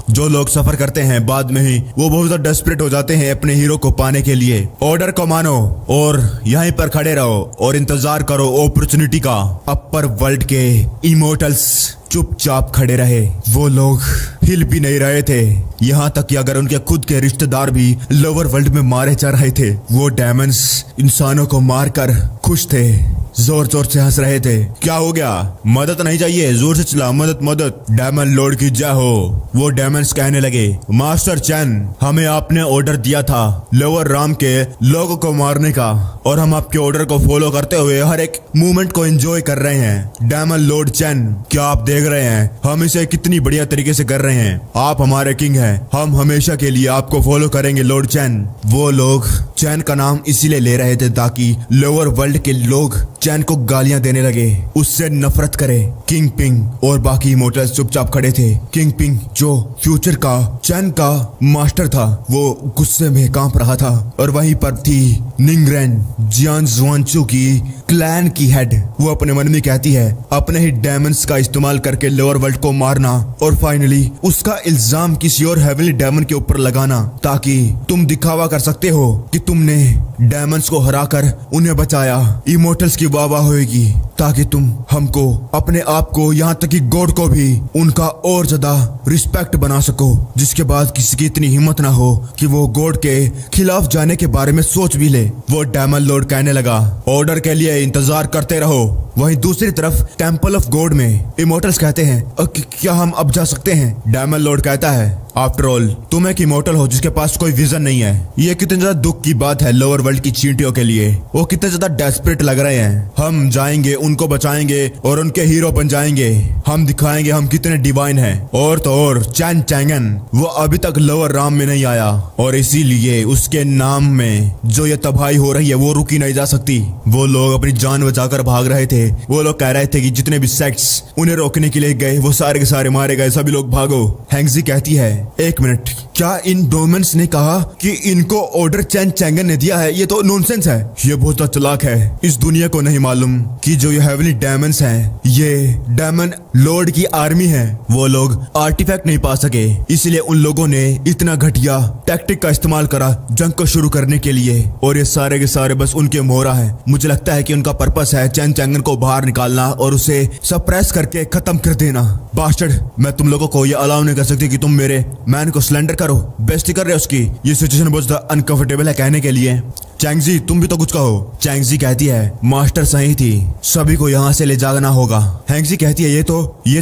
जो लोग सफर करते हैं बाद में ही वो बहुत ज्यादा डेस्परेट हो जाते हैं अपने हीरो को पाने के लिए। ऑर्डर को मानो और यहीं पर खड़े रहो और इंतजार करो अपॉर्चुनिटी का। अपर वर्ल्ड के इमोर्टल्स चुपचाप खड़े रहे। वो लोग हिल भी नहीं रहे थे। यहाँ तक कि अगर उनके खुद के रिश्तेदार भी लोअर वर्ल्ड में मारे जा रहे थे, वो डायमंड्स इंसानों को मारकर खुश थे, जोर जोर से हंस रहे थे। क्या हो गया? मदद नहीं चाहिए? जोर से चिल्ला मदद मदद। डायमंड लॉर्ड की जय हो। वो डायमंड्स कहने लगे मास्टर चैन हमें आपने ऑर्डर दिया था लोअर राम के लोगों को मारने का और हम आपके ऑर्डर को फॉलो करते हुए हर एक मूवमेंट को एंजॉय कर रहे हैं। डायमंड लॉर्ड चैन क्या आप देख रहे हैं हम इसे कितनी बढ़िया तरीके से कर रहे हैं? आप हमारे किंग हैं, हम हमेशा के लिए आपको फॉलो करेंगे लॉर्ड चैन। वो लोग चैन का नाम इसीलिए ले रहे थे ताकि लोअर वर्ल्ड के लोग चैन को गालियां देने लगे, उससे नफरत करे। किंग पिंग और बाकी इमोर्टल्स चुपचाप खड़े थे। किंग पिंग जो फ्यूचर का चैन का मास्टर था वो गुस्से में कांप रहा था और वहीं पर थी निंगरेन जियान जुआनचू की क्लैन की हेड। वो अपने मन में कहती है अपने ही डायमंड्स का इस्तेमाल करके लोअर वर्ल्ड को मारना और फाइनली उसका इल्जाम किसी और हेवनली डायमंड के ऊपर लगाना ताकि तुम दिखावा कर सकते हो कि तुमने डायमंड्स को हराकर उन्हें बचाया। इमोर्टल्स की वाह होएगी ताकि तुम हमको अपने आप को यहाँ तक कि गॉड को भी उनका और ज्यादा रिस्पेक्ट बना सको, जिसके बाद किसी की इतनी हिम्मत ना हो कि वो गॉड के खिलाफ जाने के बारे में सोच भी ले। वो डायमंड लॉर्ड कहने लगा ऑर्डर के लिए इंतजार करते रहो। वहीं दूसरी तरफ टेंपल ऑफ गॉड में इमोर्टल्स कहते हैं क्या हम अब जा सकते हैं? डायमंड लॉर्ड कहता है आफ्टर ऑल तुम एक इमोर्टल हो जिसके पास कोई विजन नहीं है। ये कितनी ज्यादा दुख की बात है लोअर वर्ल्ड की चींटियों के लिए। वो कितने ज्यादा डेस्परेट लग रहे हैं। हम जाएंगे, उनको बचाएंगे और उनके हीरो बन जाएंगे। हम दिखाएंगे हम कितने डिवाइन हैं। और तो और चैन चैंगन वो अभी तक लोअर राम में नहीं आया और इसीलिए उसके नाम में जो ये तबाही हो रही है वो रुकी नहीं जा सकती। वो लोग अपनी जान बचाकर भाग रहे थे। वो लोग कह रहे थे कि जितने भी सेक्ट्स उन्हें रोकने के लिए गए वो सारे के सारे मारे गए, सभी लोग भागो। हैंगजी कहती है एक मिनट, क्या इन डोमेन्स ने कहा कि इनको ऑर्डर चैन चैंगन ने दिया है? ये तो नॉनसेंस है। ये बहुत चालाक है। इस दुनिया को नहीं मालूम कि जो ये हेवनली डायमंड्स हैं ये डायमंड लॉर्ड की आर्मी है। वो लोग आर्टिफैक्ट नहीं पा सके इसलिए उन लोगों ने इतना घटिया टैक्टिक का इस्तेमाल करा जंग को शुरू करने के लिए और ये सारे के सारे बस उनके मोहरा है। मुझे लगता है कि उनका पर्पस है चैन चैंगन को बाहर निकालना और उसे सप्रेस करके खत्म कर देना। बास्टर्ड मैं तुम लोगों को ये अलाउ नहीं कर सकती कि तुम मेरे मैन को सिलेंडर करो। बेइज्जती कर रहे हो उसकी। ये सिचुएशन बहुत ज्यादा अनकंफर्टेबल है कहने के लिए। चैंगजी तुम भी तो कुछ कहो। चैंगजी कहती है मास्टर सही थी, सभी को यहाँ से ले जाना होगा। हैंगजी कहती है ये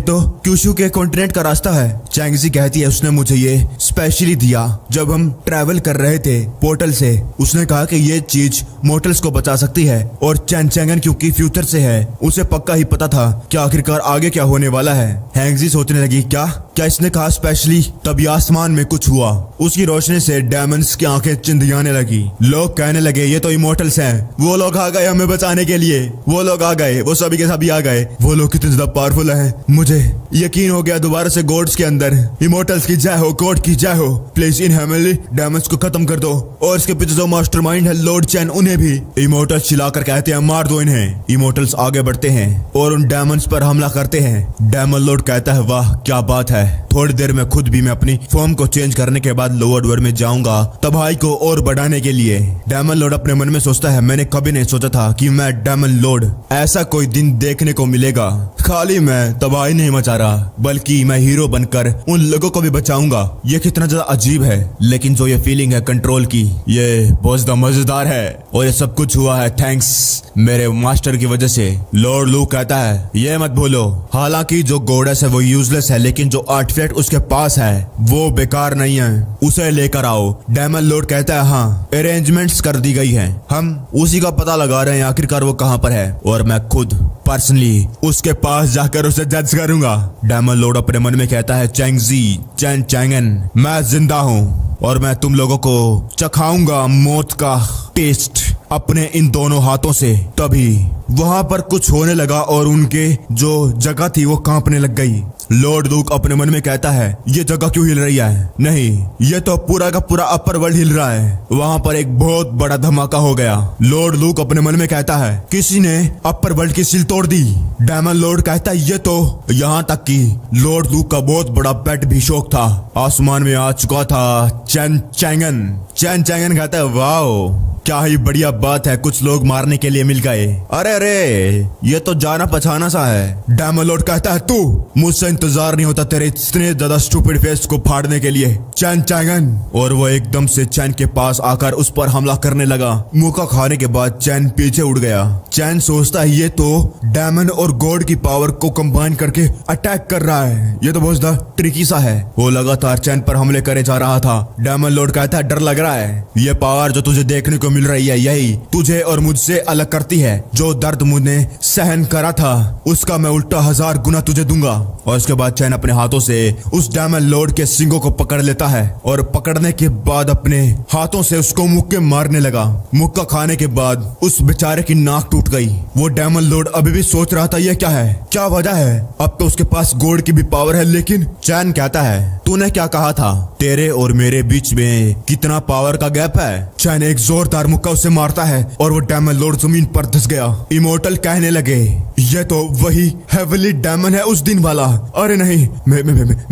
तो क्यूशू के कॉन्टिनेंट का रास्ता है। चैंगजी कहती है उसने मुझे ये स्पेशली दिया जब हम ट्रैवल कर रहे थे पोर्टल से। उसने कहा कि ये चीज मोर्टल्स को बचा सकती है और चैन चैंगन क्योंकि फ्यूचर से है उसे पक्का ही पता था कि आखिरकार आगे क्या होने वाला है। हैंगजी सोचने लगी क्या क्या इसने कहा स्पेशली? तभी आसमान में कुछ हुआ। उसकी रोशनी से डायमंड्स की आंखें चिंधियाने लगी। लोग कहने लगे ये तो इमोर्टल्स हैं, वो लोग आ गए हमें बचाने के लिए, वो लोग आ गए, वो सभी के सभी आ गए, वो लोग कितने ज्यादा पावरफुल हैं। मुझे यकीन हो गया दोबारा से गॉड्स के अंदर। इमोर्टल्स की जय हो, गॉड की जय हो। प्लीज इन हेमनली डायमंड्स को खत्म कर दो, और इसके पीछे जो मास्टरमाइंड है लॉर्ड चैन, उन्हें भी। इमोर्टल्स चिल्लाकर कहते हैं मार दो इन्हें। इमोर्टल्स आगे बढ़ते हैं और उन डायमंड्स पर हमला करते हैं। डायमंड लॉर्ड कहता है वाह क्या बात है, थोड़ी देर में खुद भी मैं अपनी फॉर्म को चेंज करने के बाद लोअर वर्ल्ड में जाऊंगा तबाही को और बढ़ाने के लिए। डायमंड लॉर्ड अपने मन में सोचता है मैंने कभी नहीं सोचा था कि मैं डायमंड लॉर्ड ऐसा कोई दिन देखने को मिलेगा। खाली मैं तबाही नहीं मचा रहा बल्कि मैं हीरो बनकर उन लोगों को भी बचाऊंगा। ये कितना ज्यादा अजीब है, लेकिन जो ये फीलिंग है कंट्रोल की, ये बहुत ज्यादा मजेदार है। और ये सब कुछ हुआ है थैंक्स मेरे मास्टर की वजह से। लॉर्ड लू कहता है ये मत भूलो, हालांकि जो गॉडेस है वो यूजलेस है, लेकिन जो आर्टिफैक्ट उसके पास है वो बेकार नहीं है, उसे लेकर आओ। डायमंड लॉर्ड कहता है हाँ अरेंजमेंट्स कर दी गई है, हम उसी का पता लगा रहे हैं आखिरकार वो कहाँ पर है, और मैं खुद पर्सनली उसके पास जाकर उसे जज करूंगा। डायमंड लॉर्ड अपने मन में कहता है चैंगजी चैन चैंगन, मैं जिंदा हूँ और मैं तुम लोगों को चखाऊंगा मौत का टेस्ट अपने इन दोनों हाथों से। तभी वहां पर कुछ होने लगा और उनके जो जगह थी वो कांपने लग गई। लॉर्ड लूक अपने मन में कहता है ये जगह क्यों हिल रही है? नहीं, ये तो पूरा का पूरा अपर वर्ल्ड हिल रहा है। वहां पर एक बहुत बड़ा धमाका हो गया। लॉर्ड लूक अपने मन में कहता है किसी ने अपर वर्ल्ड की सील तोड़ दी। डायमंड लॉर्ड कहता है ये तो, यहाँ तक कि लॉर्ड लूक का बहुत बड़ा पेट भी शौक था आसमान में आ चुका था चैन चैंगन। चैन चैंगन कहता है वाओ क्या ही बढ़िया बात है, कुछ लोग मारने के लिए मिल गए। अरे अरे ये तो जाना पछाना सा है। डायमंड लॉर्ड कहता है तू, मुझसे इंतजार नहीं होता तेरे इतने ज्यादा स्टूपिड फेस को फाड़ने के लिए चैन चैंगन। और वो एकदम से चैन के पास आकर उस पर हमला करने लगा। मुक्का खाने के बाद चैन पीछे उड़ गया। चैन सोचता है ये तो डायमंड और गॉड की पावर को कंबाइन करके अटैक कर रहा है, ये तो बहुत ज्यादा ट्रिकी सा है। वो लगातार चैन पर हमले करे जा रहा था। डायमंड लॉर्ड कहता है डर लग रहा है, ये पावर जो तुझे देखने को मिल रही है यही तुझे और मुझसे अलग करती है। जो दर्द मुझे सहन करा था उसका मैं उल्टा 1000 गुना तुझे दूंगा। और उसके बाद चैन अपने हाथों से उस डायमंड लॉर्ड के सिंगों को पकड़ लेता है और पकड़ने के बाद अपने हाथों से उसको मुक्के मारने लगा। मुक्का खाने के बाद उस बेचारे की नाक टूट गई। वो डायमंड लॉर्ड अभी भी सोच रहा था ये क्या है, क्या वजह है। अब तो उसके पास गॉड की भी पावर है, लेकिन चैन कहता है तूने क्या कहा था, तेरे और मेरे बीच में कितना पावर का गैप है। चैन एक जोरदार मुक्का उसे मारता है और वो डायमंड लॉर्ड जमीन पर धंस गया। इमोर्टल कहने लगे ये तो वही हेवनली डायमंड है उस दिन वाला। अरे नहीं,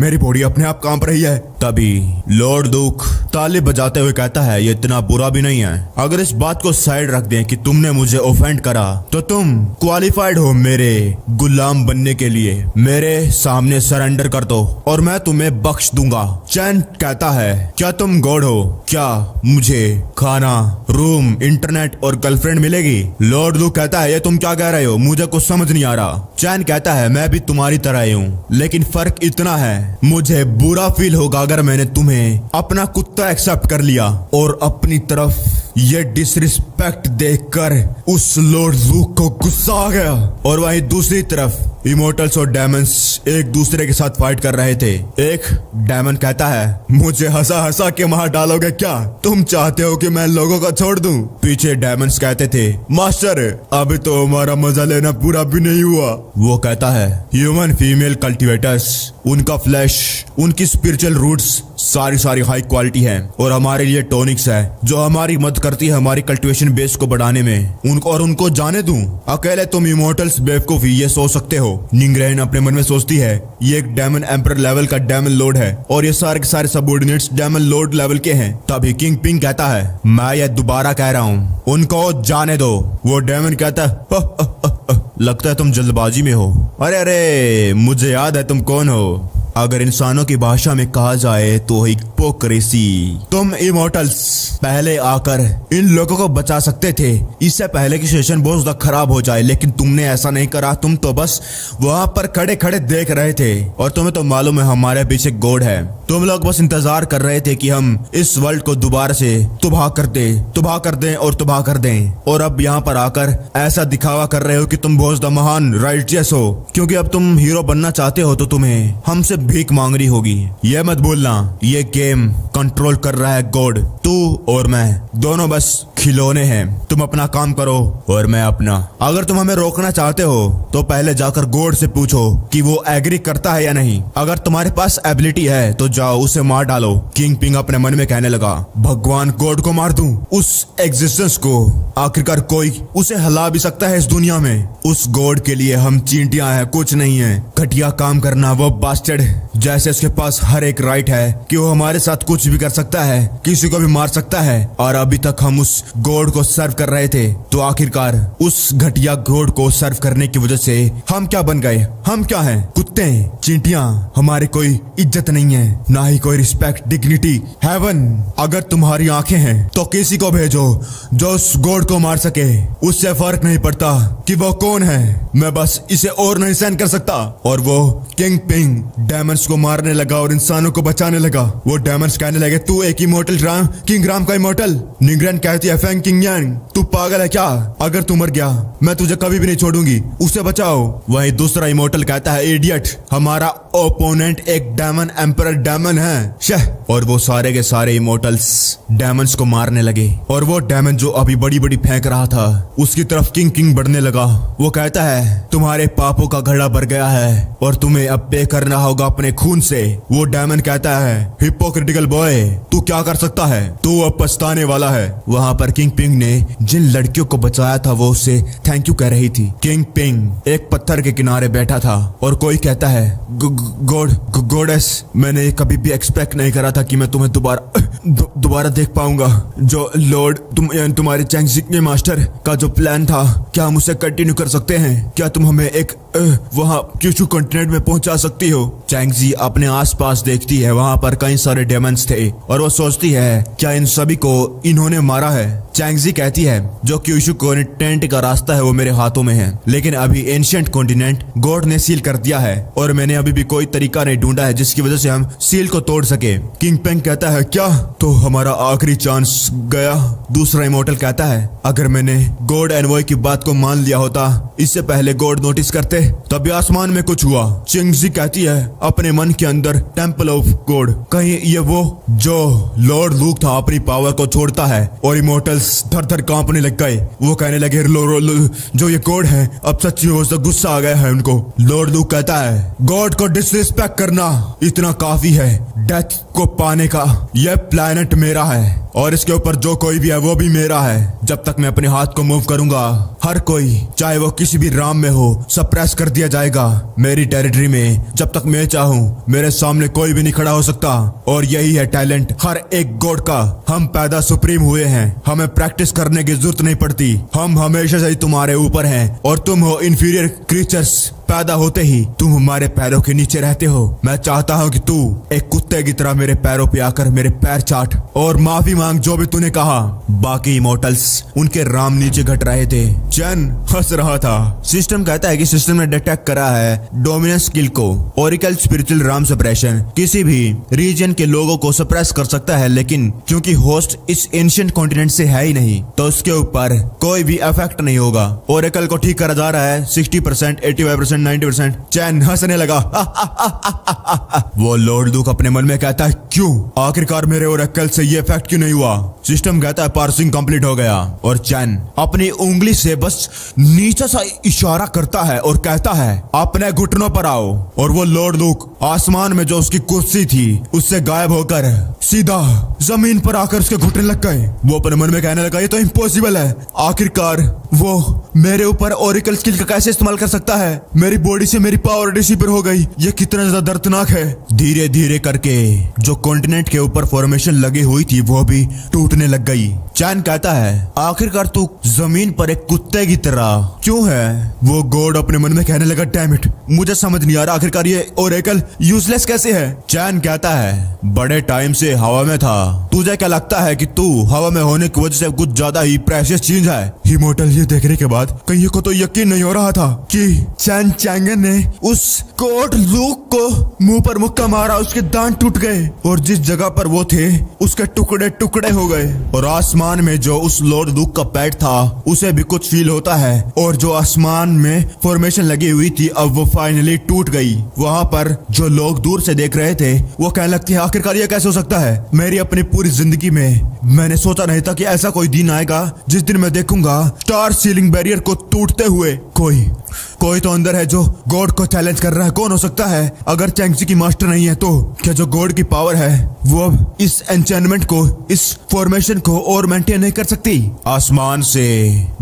मेरी बॉडी अपने आप कांप रही है। तभी लॉर्ड दुख ताली बजाते हुए कहता है ये इतना बुरा भी नहीं है। अगर इस बात को साइड रख दें कि तुमने मुझे ऑफेंड करा तो तुम क्वालिफाइड हो मेरे गुलाम बनने के लिए। मेरे सामने सरेंडर कर दो और मैं तुम्हें बख्श दूंगा। चैन कहता है क्या तुम गॉड हो? क्या मुझे खाना, रूम, इंटरनेट और गर्लफ्रेंड मिलेगी? लॉर्ड लूक कहता है ये तुम क्या कह रहे हो, मुझे कुछ समझ नहीं आ रहा। चैन कहता है मैं भी तुम्हारी तरह ही हूँ, लेकिन फर्क इतना है मुझे बुरा फील होगा अगर मैंने तुम्हें अपना कुत्ता एक्सेप्ट कर लिया। और अपनी तरफ ये डिसरिस्पेक्ट देखकर उस लॉर्ड लूक को गुस्सा आ गया। और वहीं दूसरी तरफ इमोर्टल्स और डायमंड्स एक दूसरे के साथ फाइट कर रहे थे। एक डायमंड कहता है मुझे हंसा हंसा के मार डालोगे क्या? तुम चाहते हो कि मैं लोगों को छोड़ दूं? पीछे डायमंड्स कहते थे मास्टर अभी तो हमारा मजा लेना पूरा भी नहीं हुआ। वो कहता है ह्यूमन फीमेल कल्टिवेटर्स, उनका फ्लैश, उनकी स्पिरिचुअल रूट्स सारी हाई क्वालिटी है और हमारे लिए टॉनिक्स है जो हमारी मदद करती है हमारी कल्टिवेशन बेस को बढ़ाने में। उनको जाने दूं? अकेले तुम इमोर्टल्स बेवकूफ ही ये सोच सकते हो। निंग्रहण अपने मन में सोचती है ये एक डायमंड एम्पर लेवल का डायमंड लॉर्ड है और ये सारे के सारे सबऑर्डिनेट्स डायमंड लॉर्ड लेवल के हैं। तभी किंग पिंग कहता है मैं ये दोबारा कह रहा हूँ उनको जाने दो। वो डायमंड कहता है लगता है तुम जल्दबाजी में हो। अरे अरे मुझे याद है तुम कौन हो। अगर इंसानों की भाषा में कहा जाए तो हिपोक्रेसी। तुम इमोर्टल्स पहले आकर इन लोगों को बचा सकते थे, इससे पहले कि सिचुएशन बहुत ज्यादा खराब हो जाए, लेकिन तुमने ऐसा नहीं करा। तुम तो बस वहां पर खड़े खड़े देख रहे थे और तुम्हें तो मालूम है हमारे पीछे गॉड है। तुम लोग बस इंतजार कर रहे थे कि हम इस वर्ल्ड को दोबारा से तबाह कर दें और तबाह कर दें। और अब यहाँ पर आकर ऐसा दिखावा कर रहे हो कि तुम बहुत ज्यादा महान राइटियस हो, क्योंकि अब तुम हीरो बनना चाहते हो तो तुम्हें हमसे भीख मांग रही होगी। ये मत भूलना, ये गेम कंट्रोल कर रहा है गॉड। तू और मैं दोनों बस खिलौने हैं। तुम अपना काम करो और मैं अपना। अगर तुम हमें रोकना चाहते हो तो पहले जाकर गॉड से पूछो कि वो एग्री करता है या नहीं। अगर तुम्हारे पास एबिलिटी है तो जाओ उसे मार डालो। किंग पिंग अपने मन में कहने लगा, भगवान गॉड को मार दूं, उस एग्जिस्टेंस को। आखिरकार कोई उसे हिला भी सकता है इस दुनिया में। उस गॉड के लिए हम चींटियां हैं, कुछ नहीं है। घटिया काम करना, वो बास्टर्ड जैसे उसके पास हर एक राइट है कि वो हमारे साथ कुछ भी कर सकता है, किसी को भी मार सकता है। और अभी तक हम उस गॉड को सर्व कर रहे थे, तो आखिरकार उस घटिया गॉड को सर्व करने की वजह से हम क्या बन गए? हम क्या हैं? कुत्ते, चींटियां। हमारी कोई इज्जत नहीं है, ना ही कोई रिस्पेक्ट, डिग्निटी, हेवन। अगर तुम्हारी आंखें हैं तो किसी को भेजो जो उस गॉड को मार सके। उससे फर्क नहीं पड़ता कि वो कौन है, मैं बस इसे और नहीं सहन कर सकता। और वो किंग पिंग डेमंस को मारने लगा और इंसानों को बचाने लगा। वो डेमंस कहने लगे, तू एक इमोर्टल राम, किंग राम का इमोर्टल। निंग्रैन कहती है, फैंग किंग यांग, तू पागल है क्या? अगर तू मर गया मैं तुझे कभी भी नहीं छोड़ूंगी, उसे बचाओ। वहीं दूसरा इमोर्टल कहता है, इडियट, हमारा ओपोनेंट एक डेमन एम्परर डेमन है। शह। और वो सारे के सारे इमोर्टल्स डेमंस को मारने लगे। और वो डेमन जो अभी बड़ी बड़ी फेंक रहा था उसकी तरफ किंग बढ़ने लगा। वो कहता है, तुम्हारे पापों का घड़ा भर गया है और तुम्हें अब पे करना होगा अपने खून से। वो डेमन कहता है, हिपोक्रिटिकल बॉय, तू क्या कर सकता है? तू अब पछताने वाला है। वहां पर किंग पिंग ने जिन लड़कियों को बचाया था वो उससे थैंक यू कह रही थी। किंग पिंग एक पत्थर के किनारे बैठा था और कोई कहता है, गॉडेस, मैंने कभी भी एक्सपेक्ट नहीं करा था कि मैं तुम्हें दोबारा देख पाऊंगा। जो लॉर्ड तुम्हारे चैंगजी के मास्टर का जो प्लान था, क्या हम उसे कंटिन्यू कर सकते हैं? क्या तुम हमें एक वहाँ क्यूशू कॉन्टिनेंट में पहुंचा सकती हो? चैंगजी अपने आसपास देखती है, वहां पर कई सारे डेमंस थे और वो सोचती है, क्या इन सभी को इन्होंने मारा है? चैंगजी कहती है, जो क्यूशू कॉन्टिनेंट का रास्ता है वो मेरे हाथों में है, लेकिन अभी एंशिएंट कॉन्टिनेंट गॉड ने सील कर दिया है और मैंने अभी भी कोई तरीका नहीं ढूंढा है जिसकी वजह से हम सील को तोड़ सके। किंग पेंग कहता है, क्या? तो हमारा आखिरी चांस गया। दूसरा इमोर्टल कहता है, अगर मैंने गॉड एनवॉय की बात को मान लिया होता, इससे पहले गॉड नोटिस करते, तभी आसमान में कुछ हुआ। चिंगजी कहती है अपने मन के अंदर, टेंपल ऑफ गॉड, कहीं ये वो जो लॉर्ड लूक था अपनी पावर को छोड़ता है। और इमोर्टल्स धर धर कांपने लग गए। वो कहने लगे, जो ये गॉड है अब सच्ची में उससे गुस्सा आ गया है उनको। लॉर्ड लूक कहता है, गॉड को डिसरिस्पेक्ट करना इतना काफी है, डेथ को पाने का यह प्लैनेट मेरा है और इसके ऊपर जो कोई भी है वो भी मेरा है। जब तक मैं अपने हाथ को मूव करूंगा, हर कोई, चाहे वो किसी भी राम में हो, सप्रेस कर दिया जाएगा मेरी टेरिटरी में। जब तक मैं चाहूं मेरे सामने कोई भी नहीं खड़ा हो सकता। और यही है टैलेंट हर एक गॉड का। हम पैदा सुप्रीम हुए हैं, हमें प्रैक्टिस करने की जरूरत नहीं पड़ती। हम हमेशा से ही तुम्हारे ऊपर हैं और तुम हो इंफीरियर क्रीचर्स। पैदा होते ही तुम हमारे पैरों के नीचे रहते हो। मैं चाहता हूँ कि तू एक कुत्ते की तरह मेरे पैरों पे आकर मेरे पैर चाट और माफी मांग जो भी तूने कहा। बाकी इमोर्टल्स उनके राम नीचे घट रहे थे। चैन हंस रहा था। सिस्टम कहता है कि सिस्टम ने डिटेक्ट करा है डोमिनेंस स्किल को। ओरिकल स्पिरिचुअल राम सप्रेशन किसी भी रीजन के लोगों को सप्रेस कर सकता है, लेकिन क्योंकि होस्ट इस एंशिएंट कॉन्टिनेंट से है ही नहीं तो उसके ऊपर कोई भी इफेक्ट नहीं होगा। ओरिकल को ठीक करा जा रहा है 60%, 85%, 90%। चैन हंसने लगा। वो लॉर्ड लूक अपने मन में कहता है, क्यों? आखिरकार मेरे ओरेकल से ये इफेक्ट क्यों नहीं हुआ? सिस्टम कहता है पार्सिंग कंप्लीट हो गया और चैन अपनी उंगली से बस नीचे सा इशारा करता है और कहता है, अपने घुटनों पर आओ। और वो लॉर्ड लूक आसमान में जो उसकी कुर्सी थी उससे गायब होकर सीधा जमीन पर आकर उसके घुटने लग गए। वो अपने मन में कहने लगा, ये तो इम्पॉसिबल है। आखिरकार वो मेरे ऊपर ओरिकल स्किल का कैसे इस्तेमाल कर सकता है? मेरी बॉडी से मेरी पावर डिसिपर हो गई। ये कितना ज्यादा दर्दनाक है। धीरे धीरे करके जो कॉन्टिनेंट के ऊपर फॉर्मेशन लगी हुई थी वो भी टूटने लग गई। चैन कहता है, आखिरकार तू जमीन पर एक कुत्ते की तरह क्यों है? वो गॉड अपने मन में कहने लगा, डैम इट, मुझे समझ नहीं आ रहा आखिरकार ये ओरेकल यूजलेस कैसे है। चैन कहता है, बड़े टाइम से हवा में था। तुझे क्या लगता है कि तू हवा में होने की वजह से कुछ ज्यादा ही प्रेशियस चीज है? इमोर्टल ये देखने के बाद बाद कहीं को तो यकीन नहीं हो रहा था कि चैन चैंगन ने उस कोट लूक को मुंह पर मुक्का मारा, उसके दांत टूट गए और जिस जगह पर वो थे उसके टुकड़े टुकड़े हो गए। और आसमान में जो उस लॉर्ड लूक का पैट था उसे भी कुछ फील होता है, और जो आसमान में फॉर्मेशन लगी हुई थी अब वो फाइनली टूट गई। वहां पर जो लोग दूर से देख रहे थे वो कहने लगते हैं आखिरकार ये कैसे हो सकता है। मेरी अपनी पूरी जिंदगी में मैंने सोचा नहीं था कि ऐसा कोई दिन आएगा जिस दिन मैं देखूंगा स्टार सीलिंग बैरियर को टूटते हुए। कोई तो अंदर है जो गॉड को चैलेंज कर रहा है। कौन हो सकता है? अगर चैंगजी की मास्टर नहीं है तो क्या जो गॉड की पावर है वो अब इस एन्चेंटमेंट को, इस फॉर्मेशन को और मेंटेन नहीं कर सकती? आसमान से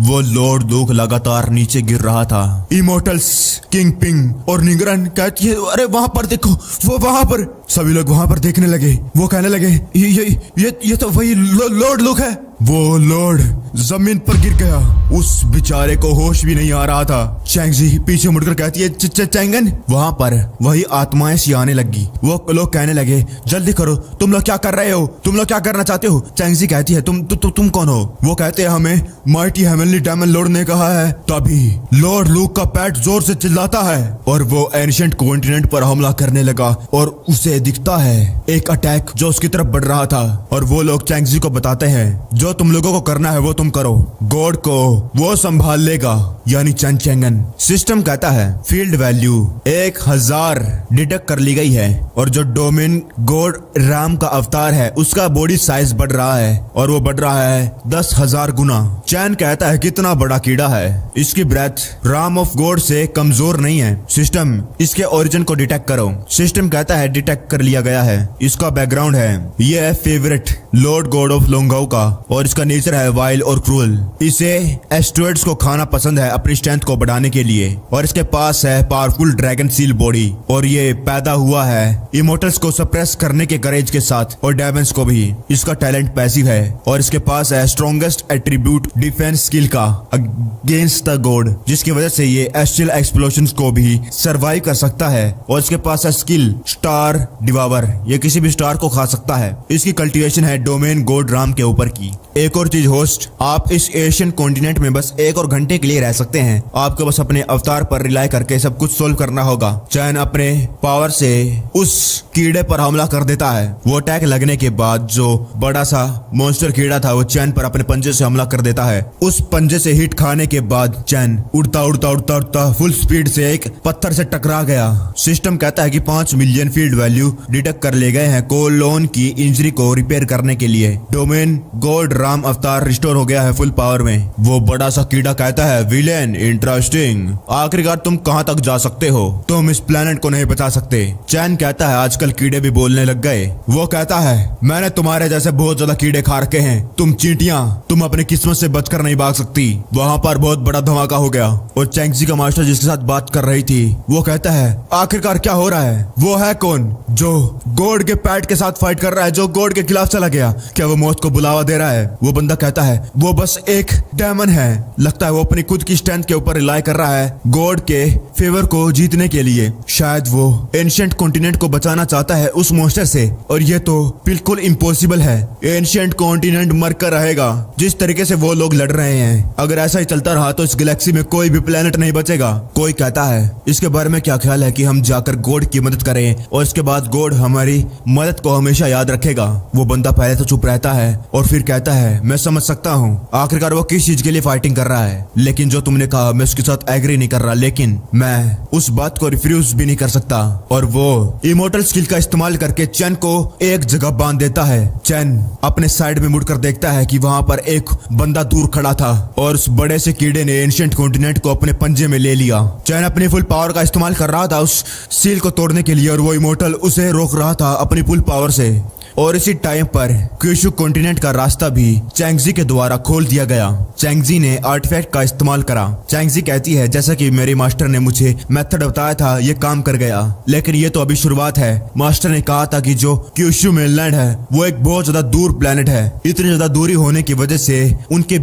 वो लॉर्ड लूक लगातार नीचे गिर रहा था। इमोर्टल्स, किंग पिंग और निगरन कहती है अरे वहां पर देखो, वो वहां पर। सभी लोग वहां पर देखने लगे। वो कहने लगे ये तो वही लॉर्ड लूक है। वो लॉर्ड जमीन पर गिर गया। उस बेचारे को होश भी नहीं आ रहा था। चैंगजी पीछे मुड़कर कहती है चैंगन। वहां पर वही आत्माएं सी आने लगी। वो लोग कहने लगे जल्दी करो, तुम लोग क्या कर रहे हो, तुम लोग क्या करना चाहते हो? चैंगजी कहती है तुम कौन हो? वो कहते हैं हमें माइटी हेवनली डायमंड लॉर्ड ने कहा है। तभी लॉर्ड लूक का पैट जोर से चिल्लाता है और वो एंशिएंट कॉन्टिनेंट पर हमला करने लगा और उसे दिखता है एक अटैक जो उसकी तरफ बढ़ रहा था। और वो लोग चैंगजी को बताते हैं जो तुम लोगों को करना है वो तुम करो, गॉड को वो संभाल लेगा, यानी चैन चैंगन। सिस्टम कहता है फील्ड वैल्यू 1000 डिटेक्ट कर ली गई है और जो डोमेन गॉड राम का अवतार है उसका बॉडी साइज बढ़ रहा है और वो बढ़ रहा है 10,000 गुना। चैन कहता है कितना बड़ा कीड़ा है, इसकी ब्रेथ राम ऑफ गॉड से कमजोर नहीं है। सिस्टम इसके ओरिजिन को डिटेक्ट करो। सिस्टम कहता है डिटेक्ट कर लिया गया है। इसका बैकग्राउंड है ये है फेवरेट लॉर्ड गॉड ऑफ लोंगाओ का और इसका नेचर है वाइल्ड और क्रूअल। इसे एस्ट्रॉइड्स को खाना पसंद है अपनी स्ट्रेंथ को बढ़ाने के लिए और इसके पास है पावरफुल ड्रैगन सील बॉडी और ये पैदा हुआ है इमोर्टल्स को सप्रेस करने के करेज के साथ और डेमन्स को भी। इसका टैलेंट पैसिव है और इसके पास है स्ट्रॉन्गेस्ट एट्रीब्यूट डिफेंस स्किल का अगेंस्ट द गॉड, जिसकी वजह से ये एस्ट्रल एक्सप्लोशंस को भी सरवाइव कर सकता है। और इसके पास है स्किल स्टार डिवावर, ये किसी भी स्टार को खा सकता है। इसकी कल्टीवेशन है डोमेन गॉड राम के ऊपर की। एक और चीज होस्ट, आप इस एशियन कॉन्टिनेंट में बस 1 और घंटे के लिए रह सकते हैं। आपको बस अपने अवतार पर रिलाई करके सब कुछ सोल्व करना होगा। चैन अपने पावर से उस कीड़े पर हमला कर देता है। वो अटैक लगने के बाद जो बड़ा सा मॉन्स्टर कीड़ा था वो चैन पर अपने पंजे से हमला कर देता है। उस पंजे से हिट खाने के बाद चैन उड़ता उड़ता उड़ता उड़ता फुल स्पीड से एक पत्थर से टकरा गया। सिस्टम कहता है कि 5 मिलियन फील्ड वैल्यू डिटेक्ट कर ले गए हैं कोलोन की इंजरी को रिपेयर करने के लिए। डोमेन गॉड राम अवतार रिस्टोर हो गया है फुल पावर में। वो बड़ा सा कीड़ा कहता है विलेन इंटरेस्टिंग, आखिरकार तुम कहां तक जा सकते हो? तुम इस प्लेनेट को नहीं बचा सकते। चैन कहता है आजकल कीड़े भी बोलने लग गए। वो कहता है मैंने तुम्हारे जैसे बहुत ज्यादा कीड़े खा रखे हैं, तुम चींटियां, तुम अपनी किस्मत से बचकर नहीं भाग सकती। वहां पर बहुत बड़ा धमाका हो गया और चैंगजी का मास्टर जिसके साथ बात कर रही थी वो कहता है आखिरकार क्या हो रहा है? वो है कौन जो गॉड के पैट के साथ फाइट कर रहा है, जो गॉड के खिलाफ चला गया? क्या वो मौत को बुलावा दे रहा है? वो बंदा कहता है वो बस एक डेमन है, लगता है वो अपनी खुद की स्ट्रेंथ के ऊपर रिलाई कर रहा है गॉड के फेवर को जीतने के लिए। शायद वो एंशिएंट कॉन्टिनेंट को बचाना चाहता है उस मॉन्स्टर से और ये तो बिल्कुल इम्पॉसिबल है। एंशिएंट कॉन्टिनेंट मरकर रहेगा जिस तरीके से वो लोग लड़ रहे हैं। अगर ऐसा ही चलता रहा तो इस गैलेक्सी में कोई भी प्लेनेट नहीं बचेगा। कोई कहता है इसके बारे में क्या ख्याल है कि हम जाकर गॉड की मदद करें और इसके बाद गॉड हमारी मदद को हमेशा याद रखेगा। वो बंदा पहले तो चुप रहता है और फिर कहता है मैं समझ सकता हूँ आखिरकार वो किस चीज के लिए फाइटिंग कर रहा है, लेकिन जो तुमने कहा मैं उसके साथ एग्री नहीं कर रहा, लेकिन मैं उस बात को रिफ्यूज भी नहीं कर सकता। और वो इमोर्टल स्किल का इस्तेमाल करके चैन को एक जगह बांध देता है। चैन अपने साइड में मुड़कर देखता है कि वहां पर एक बंदा दूर खड़ा था और उस बड़े से कीड़े ने एंशिएंट कॉन्टिनेंट को अपने पंजे में ले लिया। चैन अपनी फुल पावर का इस्तेमाल कर रहा था उस सील को तोड़ने के लिए और वो इमोर्टल उसे रोक रहा था अपनी फुल पावर से। और इसी टाइम पर क्यूशु कॉन्टिनेंट का रास्ता भी चैंगजी के द्वारा खोल दिया गया। चैंगजी ने आर्टिफैक्ट का इस्तेमाल करा। चैंगजी कहती है जैसा कि मेरे मास्टर ने मुझे मेथड बताया था ये काम कर गया, लेकिन ये तो अभी शुरुआत है। मास्टर ने कहा था कि जो क्यूशु मेनलैंड है वो एक बहुत ज्यादा दूर प्लेनेट है। इतनी ज्यादा दूरी होने की वजह से उनके